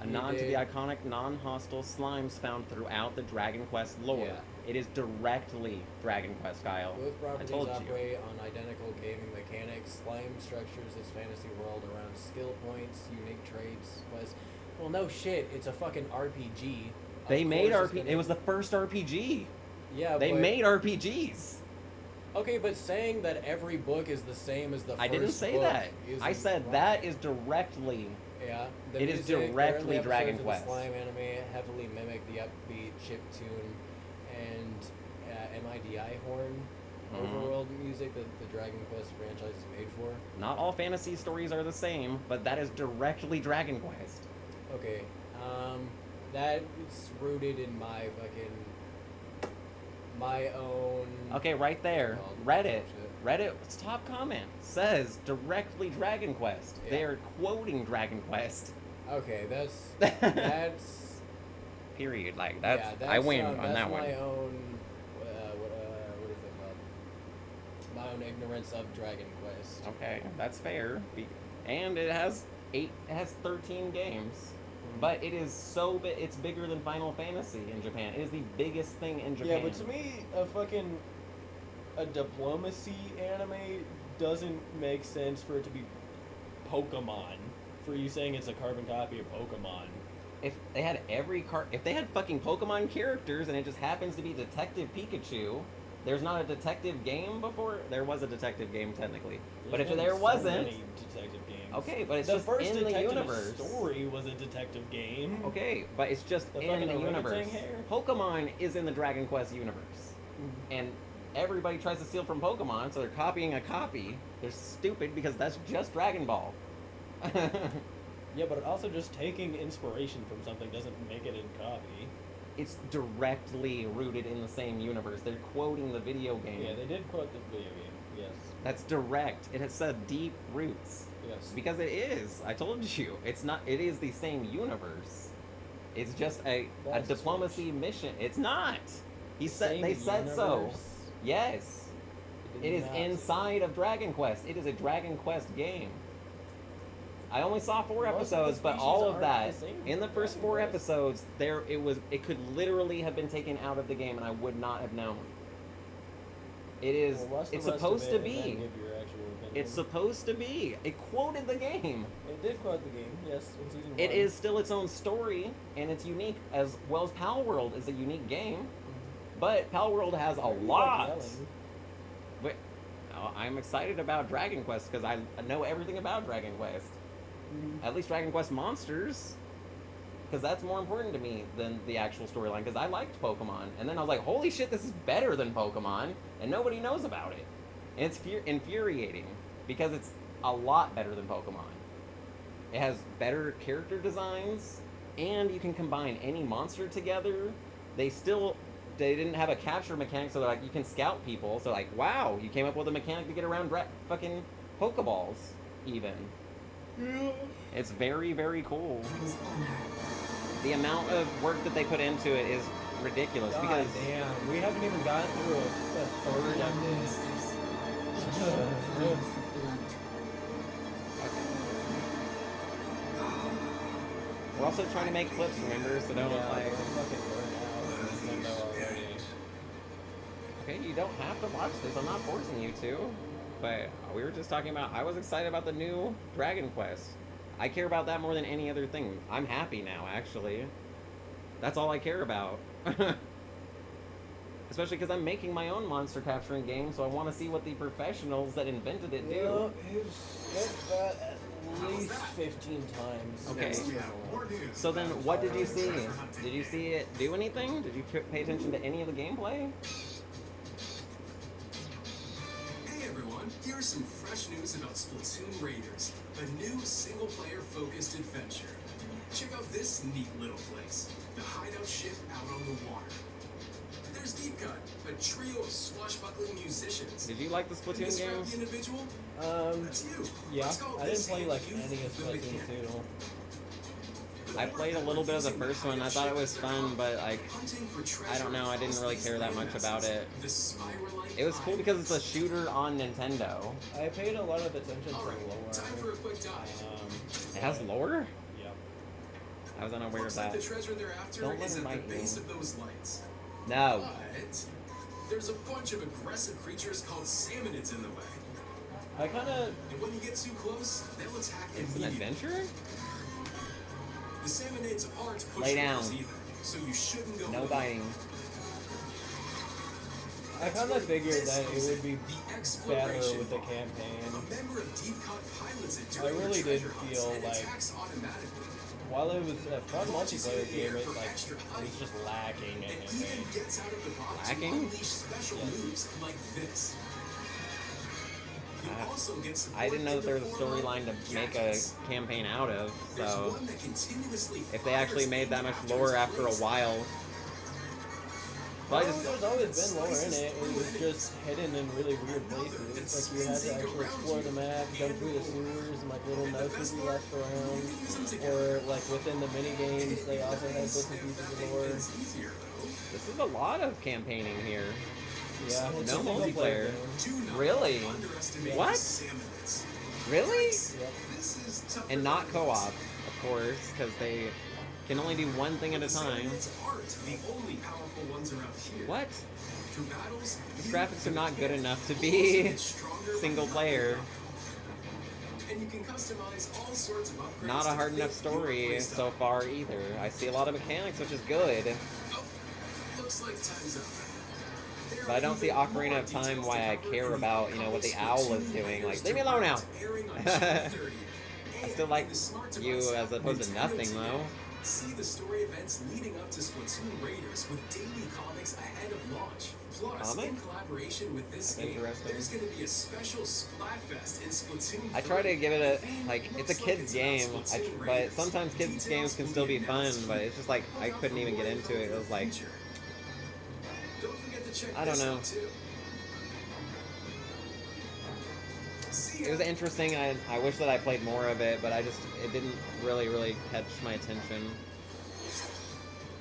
A He nod to did- the iconic non-hostile slimes found throughout the Dragon Quest lore. Yeah. It is directly Dragon Quest, Kyle. Both I properties told you. operate on identical gaming mechanics. Slime structures its fantasy world around skill points, unique traits, quests. Well, no shit, it's a fucking RPG. They Of made course it's RPG. gonna- It was the first RPG. Yeah, They but made RPGs. Okay, but saying that every book is the same as the first I didn't say book that. isn't I said wrong. that is directly. Yeah, It is music, directly early Dragon episodes of Quest. The Slime anime heavily mimic the upbeat chiptune and MIDI horn overworld music that the Dragon Quest franchise is made for. Not all fantasy stories are the same, but that is directly Dragon Quest. Okay, that's rooted in my own. Okay, right there. Well, Reddit. shit. Reddit's top comment says directly Dragon Quest. Yeah. They are quoting Dragon Quest. Okay, that's Period. Like that's, yeah, that's I win that's on that one. my own. What is it called? My own ignorance of Dragon Quest. Okay, that's fair. And it has 13 games. But it is so big. It's bigger than Final Fantasy in Japan. It is the biggest thing in Japan. Yeah, but to me, a diplomacy anime doesn't make sense for it to be Pokemon. For you saying it's a carbon copy of Pokemon. If they had if they had fucking Pokemon characters and it just happens to be Detective Pikachu, there's not a detective game before. There was a detective game technically, but if There's there so wasn't, many detective games. okay, but it's the just first in the detective universe. story was a detective game. Okay, but it's just The in fucking the universe. orangutan hair? Pokemon is in the Dragon Quest universe, and everybody tries to steal from Pokemon, so they're copying a copy. They're stupid because that's just Dragon Ball. Yeah, but also just taking inspiration from something doesn't make it a copy. It's directly rooted in the same universe. They're quoting the video game. Yeah, they did quote the video game. Yes. That's direct. It has said deep roots. Yes. Because it is. I told you. It's not. It is the same universe. It's just a That's diplomacy mission. It's not. He said. Same They said so. universe? Yes. It It did is not. inside of Dragon Quest. It is a Dragon Quest game. I only saw 4 Most of the episodes, but species all of aren't that the same in the first Dragon 4 Quest. episodes, it could literally have been taken out of the game, and I would not have known. It is. Well, watch the It's rest of supposed to it and then be. give your actual opinion. It's supposed to be. It quoted the game. It did quote the game, yes, in season 1. It is still its own story, and it's unique, as well as Pal World is a unique game. But Pal World has a I really like lot. yelling. But I'm excited about Dragon Quest because I know everything about Dragon Quest. At least Dragon Quest Monsters, because that's more important to me than the actual storyline. Because I liked Pokemon, and then I was like, "Holy shit, this is better than Pokemon," and nobody knows about it. And it's infuriating because it's a lot better than Pokemon. It has better character designs, and you can combine any monster together. They didn't have a capture mechanic, so they're like, you can scout people. So like, wow, you came up with a mechanic to get around fucking Pokeballs, even. It's very, very cool. The amount of work that they put into it is ridiculous God because damn, we haven't even gotten through a third of this. we're also trying to make clips, remember? So don't Yeah, like. we're fucking burnt out on Nintendo already. Okay, you don't have to watch this. I'm not forcing you to. But we were just talking about. I was excited about the new Dragon Quest. I care about that more than any other thing. I'm happy now, actually. That's all I care about. Especially because I'm making my own monster capturing game, so I want to see what the professionals that invented it do. Well, you've said that at least 15 times. Okay. Next, we have more news. So then, what did you see? Did you see it do anything? Did you pay attention to any of the gameplay? Hey everyone, here's some fresh news about Splatoon Raiders, a new single-player focused adventure. Check out this neat little place, the hideout ship out on the water. There's Deep Cut, a trio of swashbuckling musicians. Did you like the And Splatoon this games? rowdy individual? That's you. Yeah, Let's call I didn't this play hand like youth any of the Splatoon mechanic. 2. I played a little bit of the first one. I thought it was fun, but like, I don't know. I didn't really care that much about it. It was cool because it's a shooter on Nintendo. I paid a lot of attention to Alright, time for lore. a quick dive. It has lore? Yeah. I was unaware of Looks like that. the treasure they're after Don't let is him at the bite base you. of those lights. No. But there's a bunch of aggressive creatures called salmonids in the way. I kind of And when you get too close, they'll attack It's an immediately. adventure? The salmonids aren't Lay pushovers down. either, so you shouldn't go No in. biting. I kind of figured that it would be better with a A campaign. member of Deep Cut pilots it I during really the did treasure hunts feel and like attacks automatically. while it was a fun multiplayer game, it For like extra it height. was just lacking in And it. even gets out of the box Lacking? to unleash special moves like this. You also get support I didn't know in that there the was a form of storyline to make a gadgets. campaign out of, There's so one that continuously if they actually fires made that much after lore it's after a released. while. Well, But I just, there's always been lore in it. It was just hidden in really weird places. Like you had to actually explore the map, go through the sewers, and like little notes would be left around. Or like within the mini games, they also had bits and pieces of lore. this is a lot of campaigning here. Yeah, it's No a single player multiplayer. game. Really? What? Really? Yep. And not co-op, of course, because they can only do one thing at a time. What? These graphics are not good enough to be single player. And you can customize all sorts of upgrades Not a to hard fit enough your story playstyle. so far either. I see a lot of mechanics, which is good, Oh, looks like time's up. There but I are don't see even Ocarina more of Time details why to I cover care in the about, you know, what the owl is doing. Like, leave me alone now! airing on June 30th. I still And like in the smart you device as app, opposed to Nintendo nothing, Today. though. See the story events leading up to Splatoon Raiders with daily comics ahead of launch. Plus, Comic? in collaboration with this That's game, interesting. there's going to be a special Splatfest in Splatoon 3. I try to give it a, like, it's a Looks like kid's it's game, about Splatoon but Raiders. sometimes kids' Details games can will still be be fun, announced but it's just like, I couldn't even get into it. It was like, Don't forget to check I don't this know. out, too. See it was ya. interesting. I wish that I played more of it, but it didn't really catch my attention.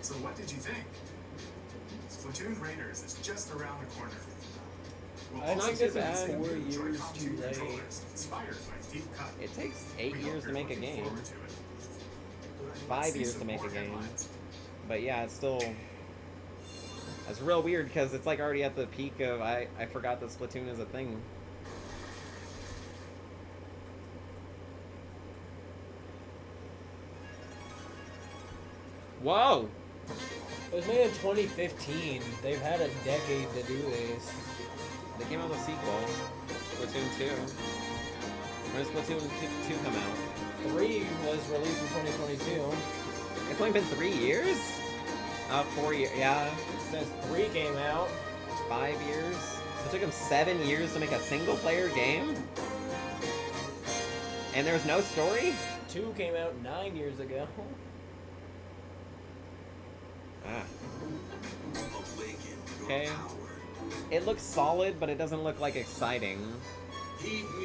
So what did you think? Splatoon Raiders is just around the corner. We'll I also think be this is releasing 4 new years Joy-Con too 2 late. controllers inspired by Deep Cut. It takes 8 We hope years to you're make a looking game. forward to it. 5 See years some to make a more game. headlines. But yeah, it's still... It's real weird, because it's like already at the peak of... I forgot that Splatoon is a thing. Whoa! It was made in 2015. They've had a decade to do this. They came out with a sequel. Splatoon 2. When did Splatoon 2 come out? 3 was released in 2022. It's only been 3 years? 4 years, yeah. Since 3 came out. 5 years? So it took them 7 years to make a single player game? And there was no story? 2 came out 9 years ago. Ah. Awaken your Okay. power. It looks solid, but it doesn't look like exciting.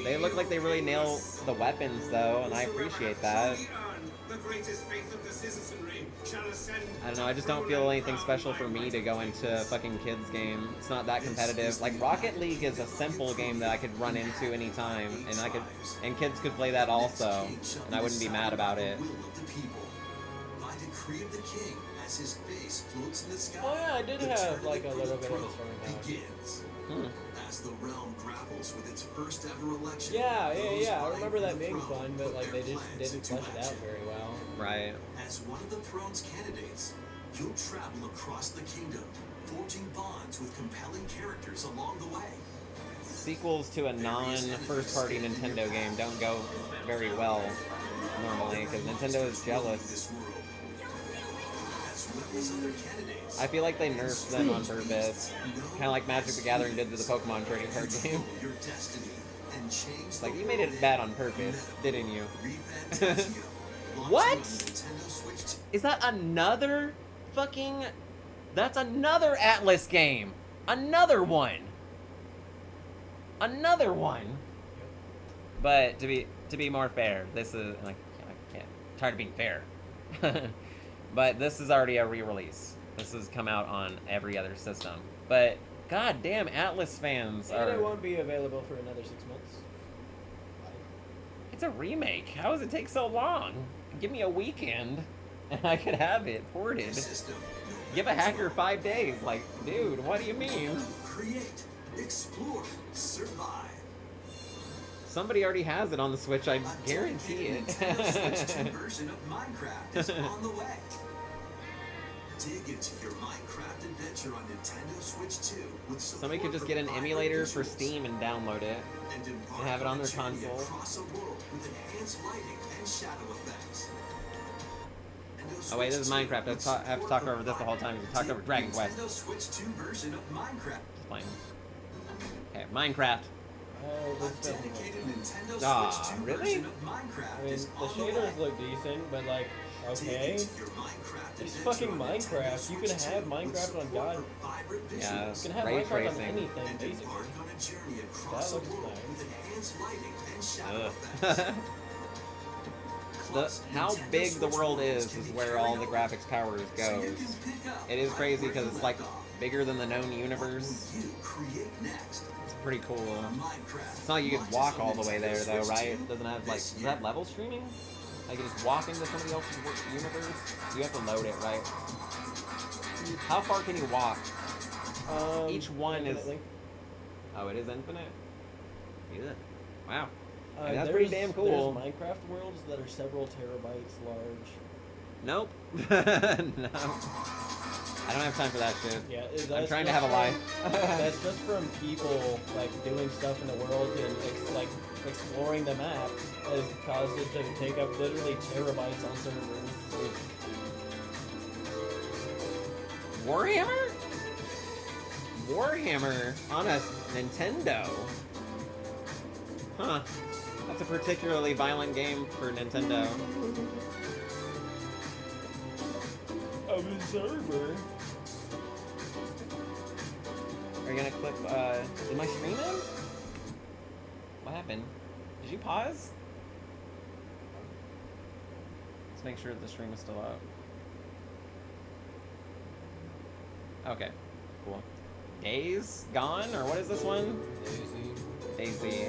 They look like they really nail the weapons, though, and I appreciate that. I don't know, I just don't feel anything special for me to go into a fucking kids game. It's not that competitive. Like, Rocket League is a simple game that I could run into anytime, and kids could play that also, and I wouldn't be mad about it. Will of the people. By decree of the king, as his face floats in the sky. Oh yeah, I did the have tournament like a for little the bit of a throne story mode. begins. Hmm. As the realm grapples with its first ever election. Yeah. those I vying remember for that the being throne fun, but put like their they just plans didn't into flesh it out action. very well. Right. As one of the throne's candidates, you'll travel across the kingdom, forging bonds with compelling characters along the way. Sequels to a non-first-party Nintendo game don't go very well, normally, because Nintendo is jealous. This world, as well as other candidates. I feel like they nerfed them on purpose. Kind of like Magic the Gathering did to the Pokemon trading card game. Your destiny and change It's like, the you made world it bad on purpose, didn't you? Read Fantasia, launching What? on the Nintendo Switch 2. Is that another fucking... That's another Atlas game! Another one! Another one! But to be more fair, this is... Like, I can't... Tired of being fair. But this is already a re-release. This has come out on every other system. But, god damn, Atlas fans And it are... won't be available for another 6 months. It's a remake. How does it take so long? Give me a weekend, and I could have it ported. System, Give a hacker 5 days. Like, dude, what do you mean? create, explore, survive. Somebody already has it on the Switch, I A guarantee dedicated Nintendo Switch 2 it. version of Minecraft is on the way. Dig into your Minecraft adventure on Nintendo Switch 2 with Somebody could just get an emulator for Steam and download it. and have it on their journey console. across a world with enhanced lighting and shadow effects. Nintendo Oh wait, this is Switch 2 Minecraft. with I have to support talk for over this the whole time. We talked vibrant over Dragon Quest. Nintendo Switch 2 version of Minecraft. Just playing. Okay, Minecraft. Oh, this A doesn't look. dedicated Nintendo Ah, Switch 2 really? version of Minecraft I mean, is the on the shaders way. look decent, but like, Dig okay. into your Minecraft It's adventure fucking on Nintendo Minecraft. You can Switch have 2 with Minecraft on support God. for vibrant Yeah, visuals. You can have ray Minecraft on tracing. anything, And basically. embark on a journey across That a looks world nice. with enhanced lighting and shadow Ugh. effects. Plus, How Nintendo big the Switch world worlds is can be where all the carried graphics powers over, so you goes. can pick up It is right crazy where because you it's like left off. bigger than the known What universe. will you create next? It's pretty cool. Minecraft. It's not like you could launches walk on all the way Nintendo there though, Switch right? 2 It doesn't have like, this does year. that level streaming? Like you just walk into somebody else's universe? You have to load it, right? How far can you walk? Each one is... infinitely. Oh, it is infinite? Yeah. Wow. Uh, mean, that's pretty there's- damn cool. There's Minecraft worlds that are several terabytes large. Nope. No. I don't have time for that shit. Yeah, I'm that's trying to just have a from- life. That's just from people like doing stuff in the world and like exploring the map has caused it to take up literally terabytes on servers. Warhammer? Warhammer on a Nintendo? Huh. That's a particularly violent game for Nintendo. Of a server. Are you gonna clip, did my stream end? What happened? Did you pause? Let's make sure that the stream is still up. Okay, cool. Days gone, or what is this one? Daisy.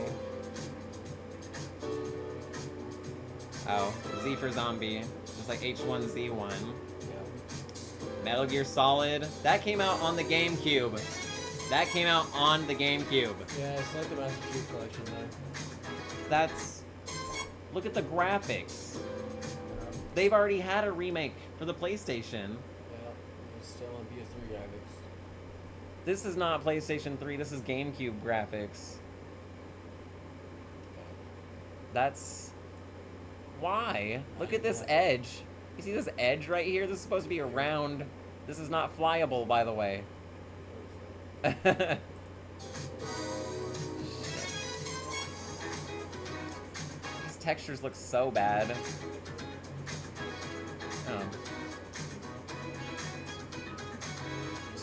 Oh, Z for zombie. Just like H1Z1. Metal Gear Solid. That came out on the GameCube. That came out on the GameCube. Yeah, it's like the Master Chief Collection though. That's... Look at the graphics. They've already had a remake for the PlayStation. Yeah, it's still on PS3 graphics. This is not PlayStation 3, this is GameCube graphics. That's... Why? Look at this edge. You see this edge right here? This is supposed to be a round. This is not flyable, by the way. These textures look so bad. Oh.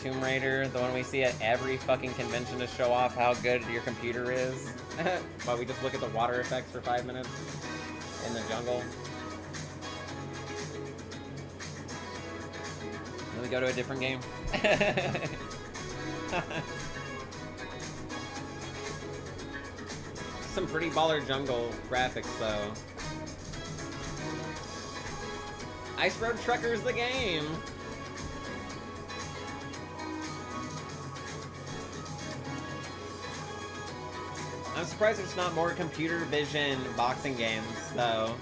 Tomb Raider, the one we see at every fucking convention to show off how good your computer is. While we just look at the water effects for 5 minutes in the jungle. Then we go to a different game. Some pretty baller jungle graphics though. Ice Road Truckers the game. I'm surprised there's not more computer vision boxing games though.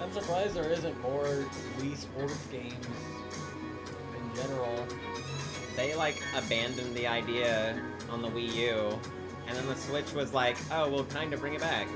I'm surprised there isn't more Wii Sports games in general. They like abandoned the idea on the Wii U, and then the Switch was like, oh, we'll kind of bring it back.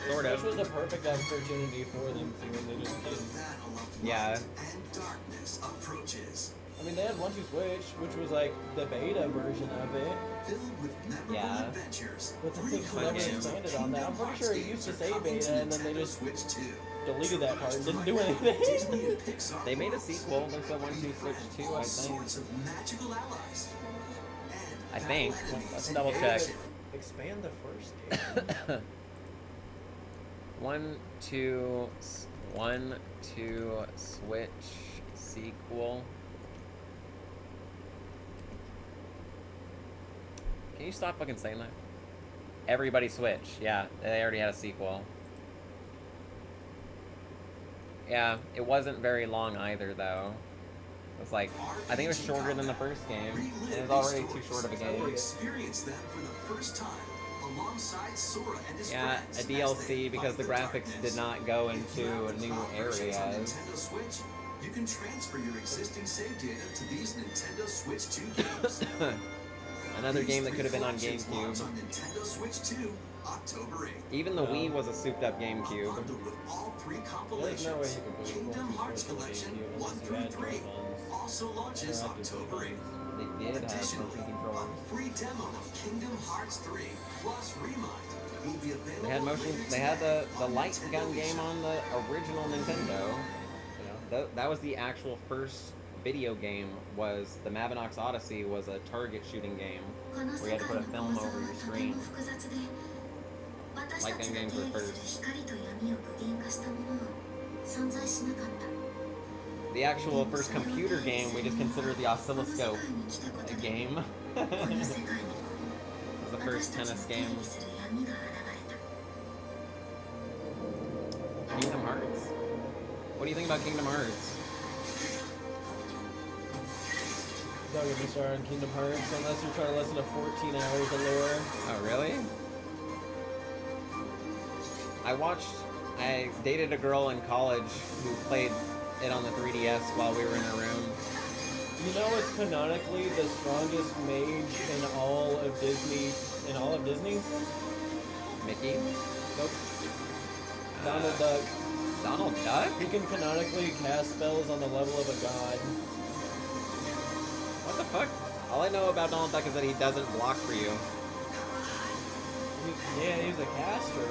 Sort Which of. was a perfect opportunity for them to, and they just didn't. Battle of Yeah. light and darkness approaches. I mean, they had 1-2 Switch, which was like the beta version of it, Filled with memorable Yeah. adventures. but the Three things never collections of expanded on that. I'm Kingdom pretty sure it Hearts used to games say are coming beta, to and then they Nintendo just Switch 2. deleted that part and didn't do Disney anything. and Pixar They made a worlds. sequel. There's a 1-2 Switch 2, All I think. sorts of magical allies. And I think. battle enemies Let's in double check. action. Expand the first game. 1, 2, Switch sequel. Can you stop fucking saying that? Everybody Switch. Yeah, they already had a sequel. Yeah, it wasn't very long either, though. It was like, I think it was shorter than the first game. It was already too short of a Relive game. Experience them for the first time alongside Sora and his Yeah, friends a as they DLC because the fight graphics darkness. did not go If into you have a the new cloud versions on areas. Nintendo Switch, you can transfer your existing save data to these Nintendo Switch 2 games. Another These game that three could have been on collections launch GameCube. on Nintendo Switch 2, October 8th. Even the Wii was a souped up A GameCube. bundle with all three There's compilations. no way you could put Kingdom Monkey Hearts Force on the Collection GameCube 1 unless you through had 3 Joy-Cons. also launches Interactive October 8th. Joy-Cons. They did have motion Additionally, a controllers. free demo of Kingdom Hearts 3 plus Remind will be available. They had motion. later They had the today on light Nintendo gun game eShop. on the original Nintendo. Yeah. That was the actual first video game. Was the Mavinox Odyssey was a target shooting game. この We 世 had to 界 put a の film 構造 over は your とて screen. も複雑で私た Like ち them が games 定 were 義す first. る光と闇を具現化したものは存在しなかった The actual first computer game we just considered the この世 oscilloscope 界に来たこと a で game. こ It の世界に was the も first 私たち tennis の定 game. 義する闇が現れた Kingdom Hearts. What do you think about Kingdom Hearts? Don't get me started on Kingdom Hearts unless you're trying to listen to 14 hours of lore. Oh, really? I dated a girl in college who played it on the 3DS while we were in her room. You know it's canonically the strongest mage in all of Disney. In all of Disney? Mickey? Nope. Donald Duck. Donald Duck? He can canonically cast spells on the level of a god. What the fuck? All I know about Donald Duck is that he doesn't block for you. Yeah, he's a caster.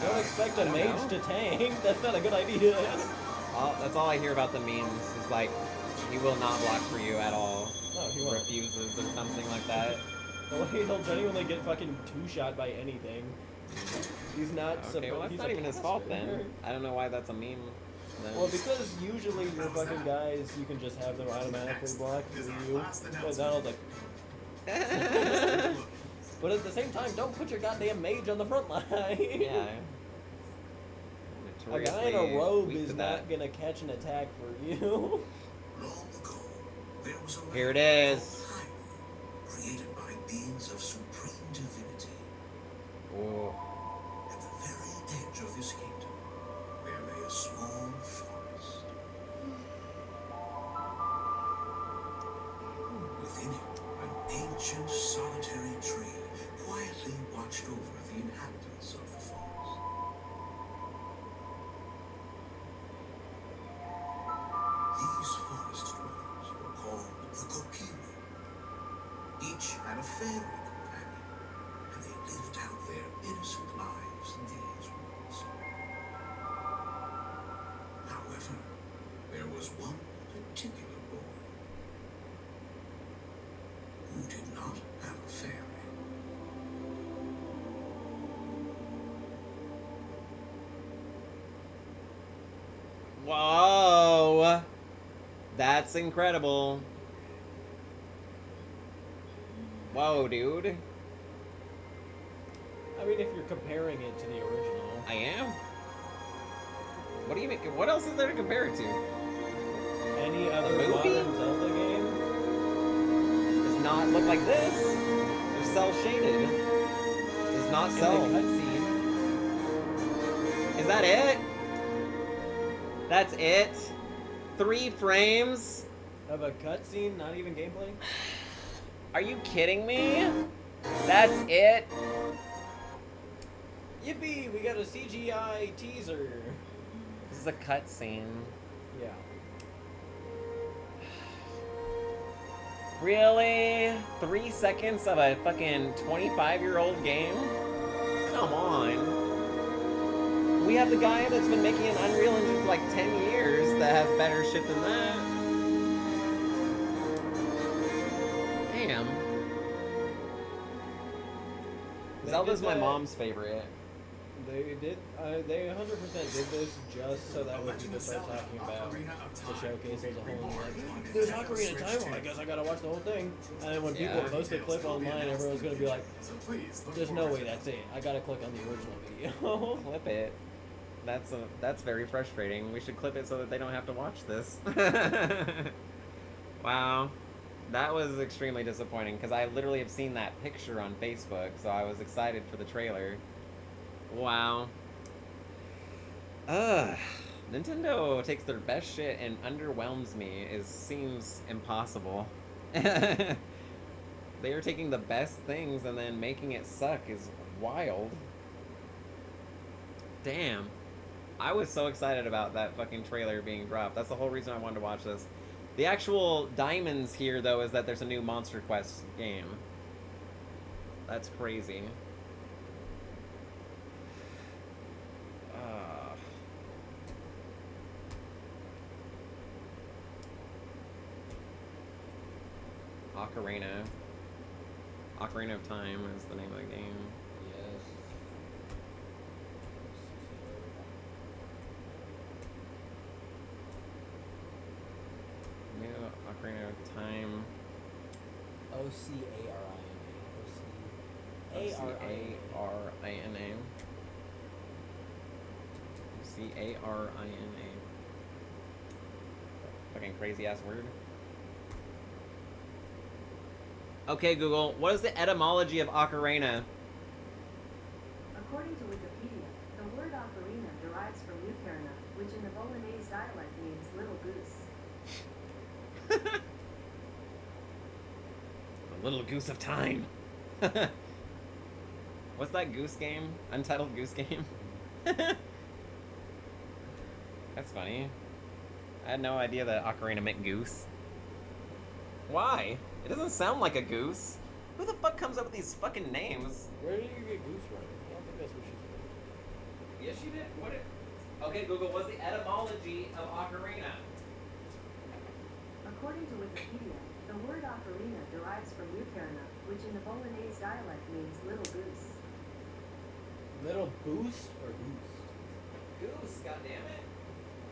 Don't expect I a don't mage know. to tank. That's not a good idea. That's all I hear about the memes is like, he will not block for you at all. No, he won't. Refuses or something like that. He'll genuinely get fucking two-shot by anything. He's not Okay, well that's he's not a even his fault then. caster. I don't know why that's a meme. Then. Well, because usually your fucking guys, you can just have them automatically block for you. But Donald's like... But at the same time, don't put your goddamn mage on the front line. Yeah. A guy in a Notoriously robe weak is to not that. gonna catch an attack for you. Long ago, there was a Here it land is. called Hyrule, created by beings of supreme divinity. Oh. At the very edge of this kingdom, there lay a small forest. Within it, an ancient solitary tree quietly watched over the inhabitants of the forest. These forest dwellers were called the Kokiri. Each had a fairy companion, and they lived out their innocent lives in these woods. However, there was one particular boy who did not have a fairy. Whoa! That's incredible. Whoa, dude. I mean, if you're comparing it to the original. I am? What do you mean? What else is there to compare it to? Any other movie? modern Zelda game? Does not look like this. They're cell shaded. Does not In cell. the cutscene. Is that it? That's it? 3 frames? Of a cutscene, not even gameplay? Are you kidding me? That's it? Yippee! We got a CGI teaser. This is a cutscene. Yeah. Really? 3 seconds of a fucking 25-year-old game? Come on. We have the guy that's been making an Unreal Engine for like 10 years that has better shit than that. Damn. Zelda's my mom's favorite. They 100% did this just so that when people start talking about the showcase as a whole, and like, there's Ocarina of Time, well, I guess I gotta watch the whole thing. And then when people Yeah. post a clip online, everyone's gonna be like, there's no way that's it. I gotta click on the original video. Clip it. That's very frustrating. We should clip it so that they don't have to watch this. Wow. That was extremely disappointing because I literally have seen that picture on Facebook, so I was excited for the trailer. Wow. Ugh. Nintendo takes their best shit and underwhelms me. It seems impossible. They are taking the best things and then making it suck is wild. Damn. I was so excited about that fucking trailer being dropped. That's the whole reason I wanted to watch this. The actual diamonds here, though, is that there's a new Monster Quest game. That's crazy. Ocarina. Ocarina of Time is the name of the game. Yes. New Ocarina of Time. O-C-A-R-I-N-A. O-C-A-R-I-N-A. C-A-R-I-N-A. Fucking crazy ass word. Okay, Google, what is the etymology of ocarina? According to Wikipedia, the word ocarina derives from Ucarina, which in the Bolognese dialect means little goose. The Little Goose of Time. What's that goose game? Untitled Goose Game? That's funny. I had no idea that ocarina meant goose. Why? It doesn't sound like a goose. Who the fuck comes up with these fucking names? Where did you get goose from? I don't think that's what she said. Yes, you did. What? Okay, Google. What's the etymology of ocarina? According to Wikipedia, the word ocarina derives from Ucarina, which in the Bolognese dialect means little goose. Little boost or goose? Goose, goddammit.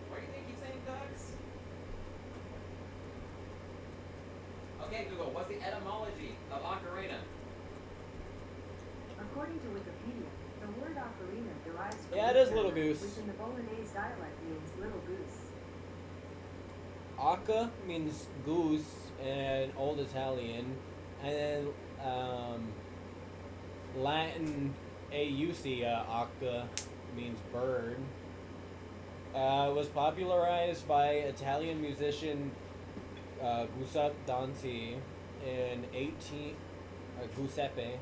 Why do you think you keep saying ducks? Okay, Google, what's the etymology of ocarina? According to Wikipedia, the word ocarina derives from Yeah, it is Ucarina, little goose. which in the Bolognese dialect means little goose. Aka means goose in Old Italian, and then Latin auca, aka means bird. Was popularized by Italian musician Giuseppe Dante in Giuseppe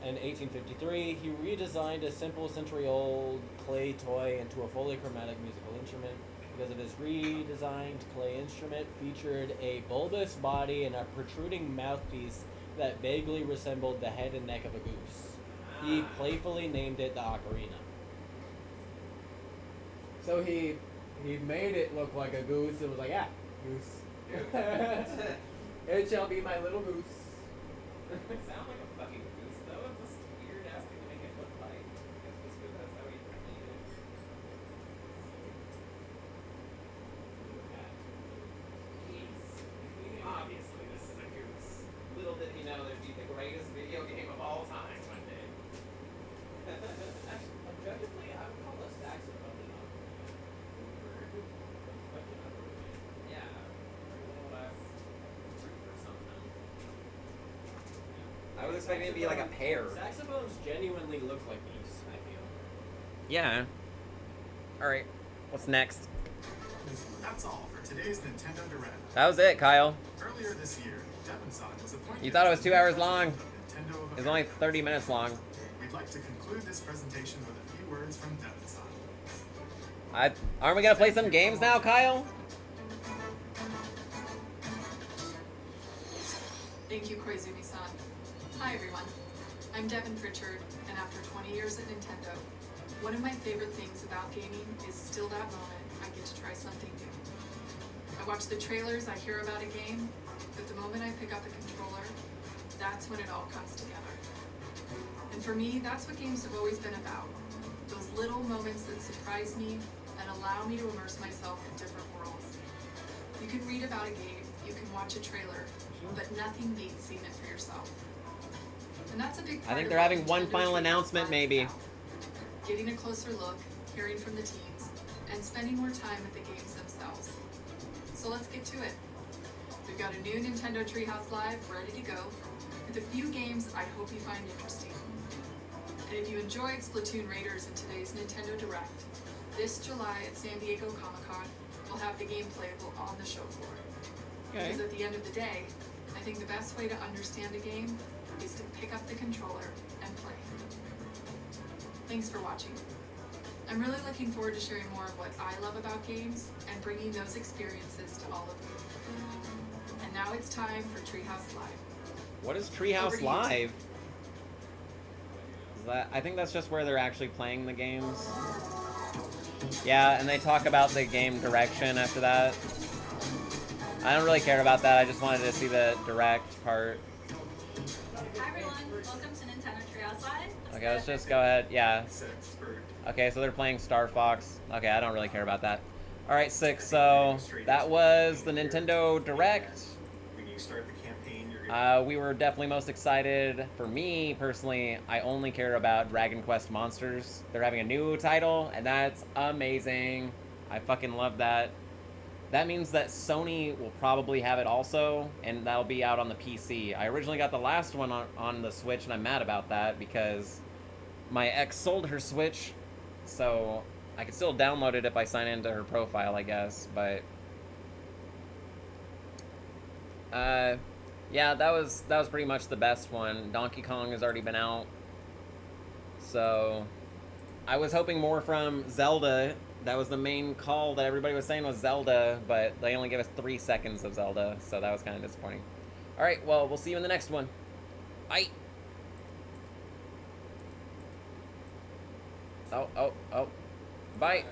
in 1853. He redesigned a simple century-old clay toy into a fully chromatic musical instrument. Because of his redesigned clay instrument, featured a bulbous body and a protruding mouthpiece that vaguely resembled the head and neck of a goose. He playfully named it the ocarina. So he made it look like a goose and was like, yeah, goose. It shall be my little goose. It sounds like a fucking goose, though. It's just weird ass thing to make it look like. It's just because that's how he made it. Obviously, this is a goose. Little did he know there'd be the greatest video game of all time one day. Actually, objectively, I would call a saxophone an Yeah. Little ass fruit or something. I was expecting it to be like a pear. Saxophones genuinely look like geese, I feel. Yeah. Alright. What's next? That's all for today's Nintendo Direct. That was it, Kyle. Earlier this year, Devonson was appointed. You thought it was 2 hours long. of Nintendo of It's only America. 30 minutes long. We'd like to conclude this presentation with a few words from Devonson. Aren't we gonna play some games now, Kyle? Thank you, Koizumi-san. Hi, everyone. I'm Devin Pritchard, and after 20 years at Nintendo, one of my favorite things about gaming is still that moment I get to try something new. I watch the trailers, I hear about a game, but the moment I pick up a controller, that's when it all comes together. And for me, that's what games have always been about. Those little moments that surprise me and allow me to immerse myself in different worlds. You can read about a game, you can watch a trailer, but nothing beats seeing it for yourself. And that's a big part I think of they're what having one Nintendo final Treehouse announcement, Live is maybe. about. Getting a closer look, hearing from the teams, and spending more time with the games themselves. So let's get to it. We've got a new Nintendo Treehouse Live ready to go, with a few games I hope you find interesting. And if you enjoyed Splatoon Raiders in today's Nintendo Direct, this July at San Diego Comic-Con, we'll have the game playable on the show floor. Okay. Because at the end of the day, I think the best way to understand a game is to pick up the controller and play. Thanks for watching. I'm really looking forward to sharing more of what I love about games and bringing those experiences to all of you. And now it's time for Treehouse Live. What is Over Treehouse to you, Live? Is that, I think that's just where they're actually playing the games. Yeah, and they talk about the game direction after that. I don't really care about that. I just wanted to see the direct part. Hi everyone, welcome to Nintendo Treehouse Live. Okay, let's just go ahead. Yeah. Expert. Okay, so they're playing Star Fox. Okay, I don't really care about that. Alright, 6, so that was the Nintendo Direct. When you start the campaign, you're gonna We were definitely most excited. For me, personally, I only care about Dragon Quest Monsters. They're having a new title, and that's amazing. I fucking love that. That means that Sony will probably have it also, and that'll be out on the PC. I originally got the last one on the Switch, and I'm mad about that because my ex sold her Switch, so I can still download it if I sign into her profile, I guess, but yeah, that was pretty much the best one. Donkey Kong has already been out, so I was hoping more from Zelda. That was the main call that everybody was saying was Zelda, but they only gave us 3 seconds of Zelda, so that was kind of disappointing. Alright, well, we'll see you in the next one. Bye! Oh. Bye!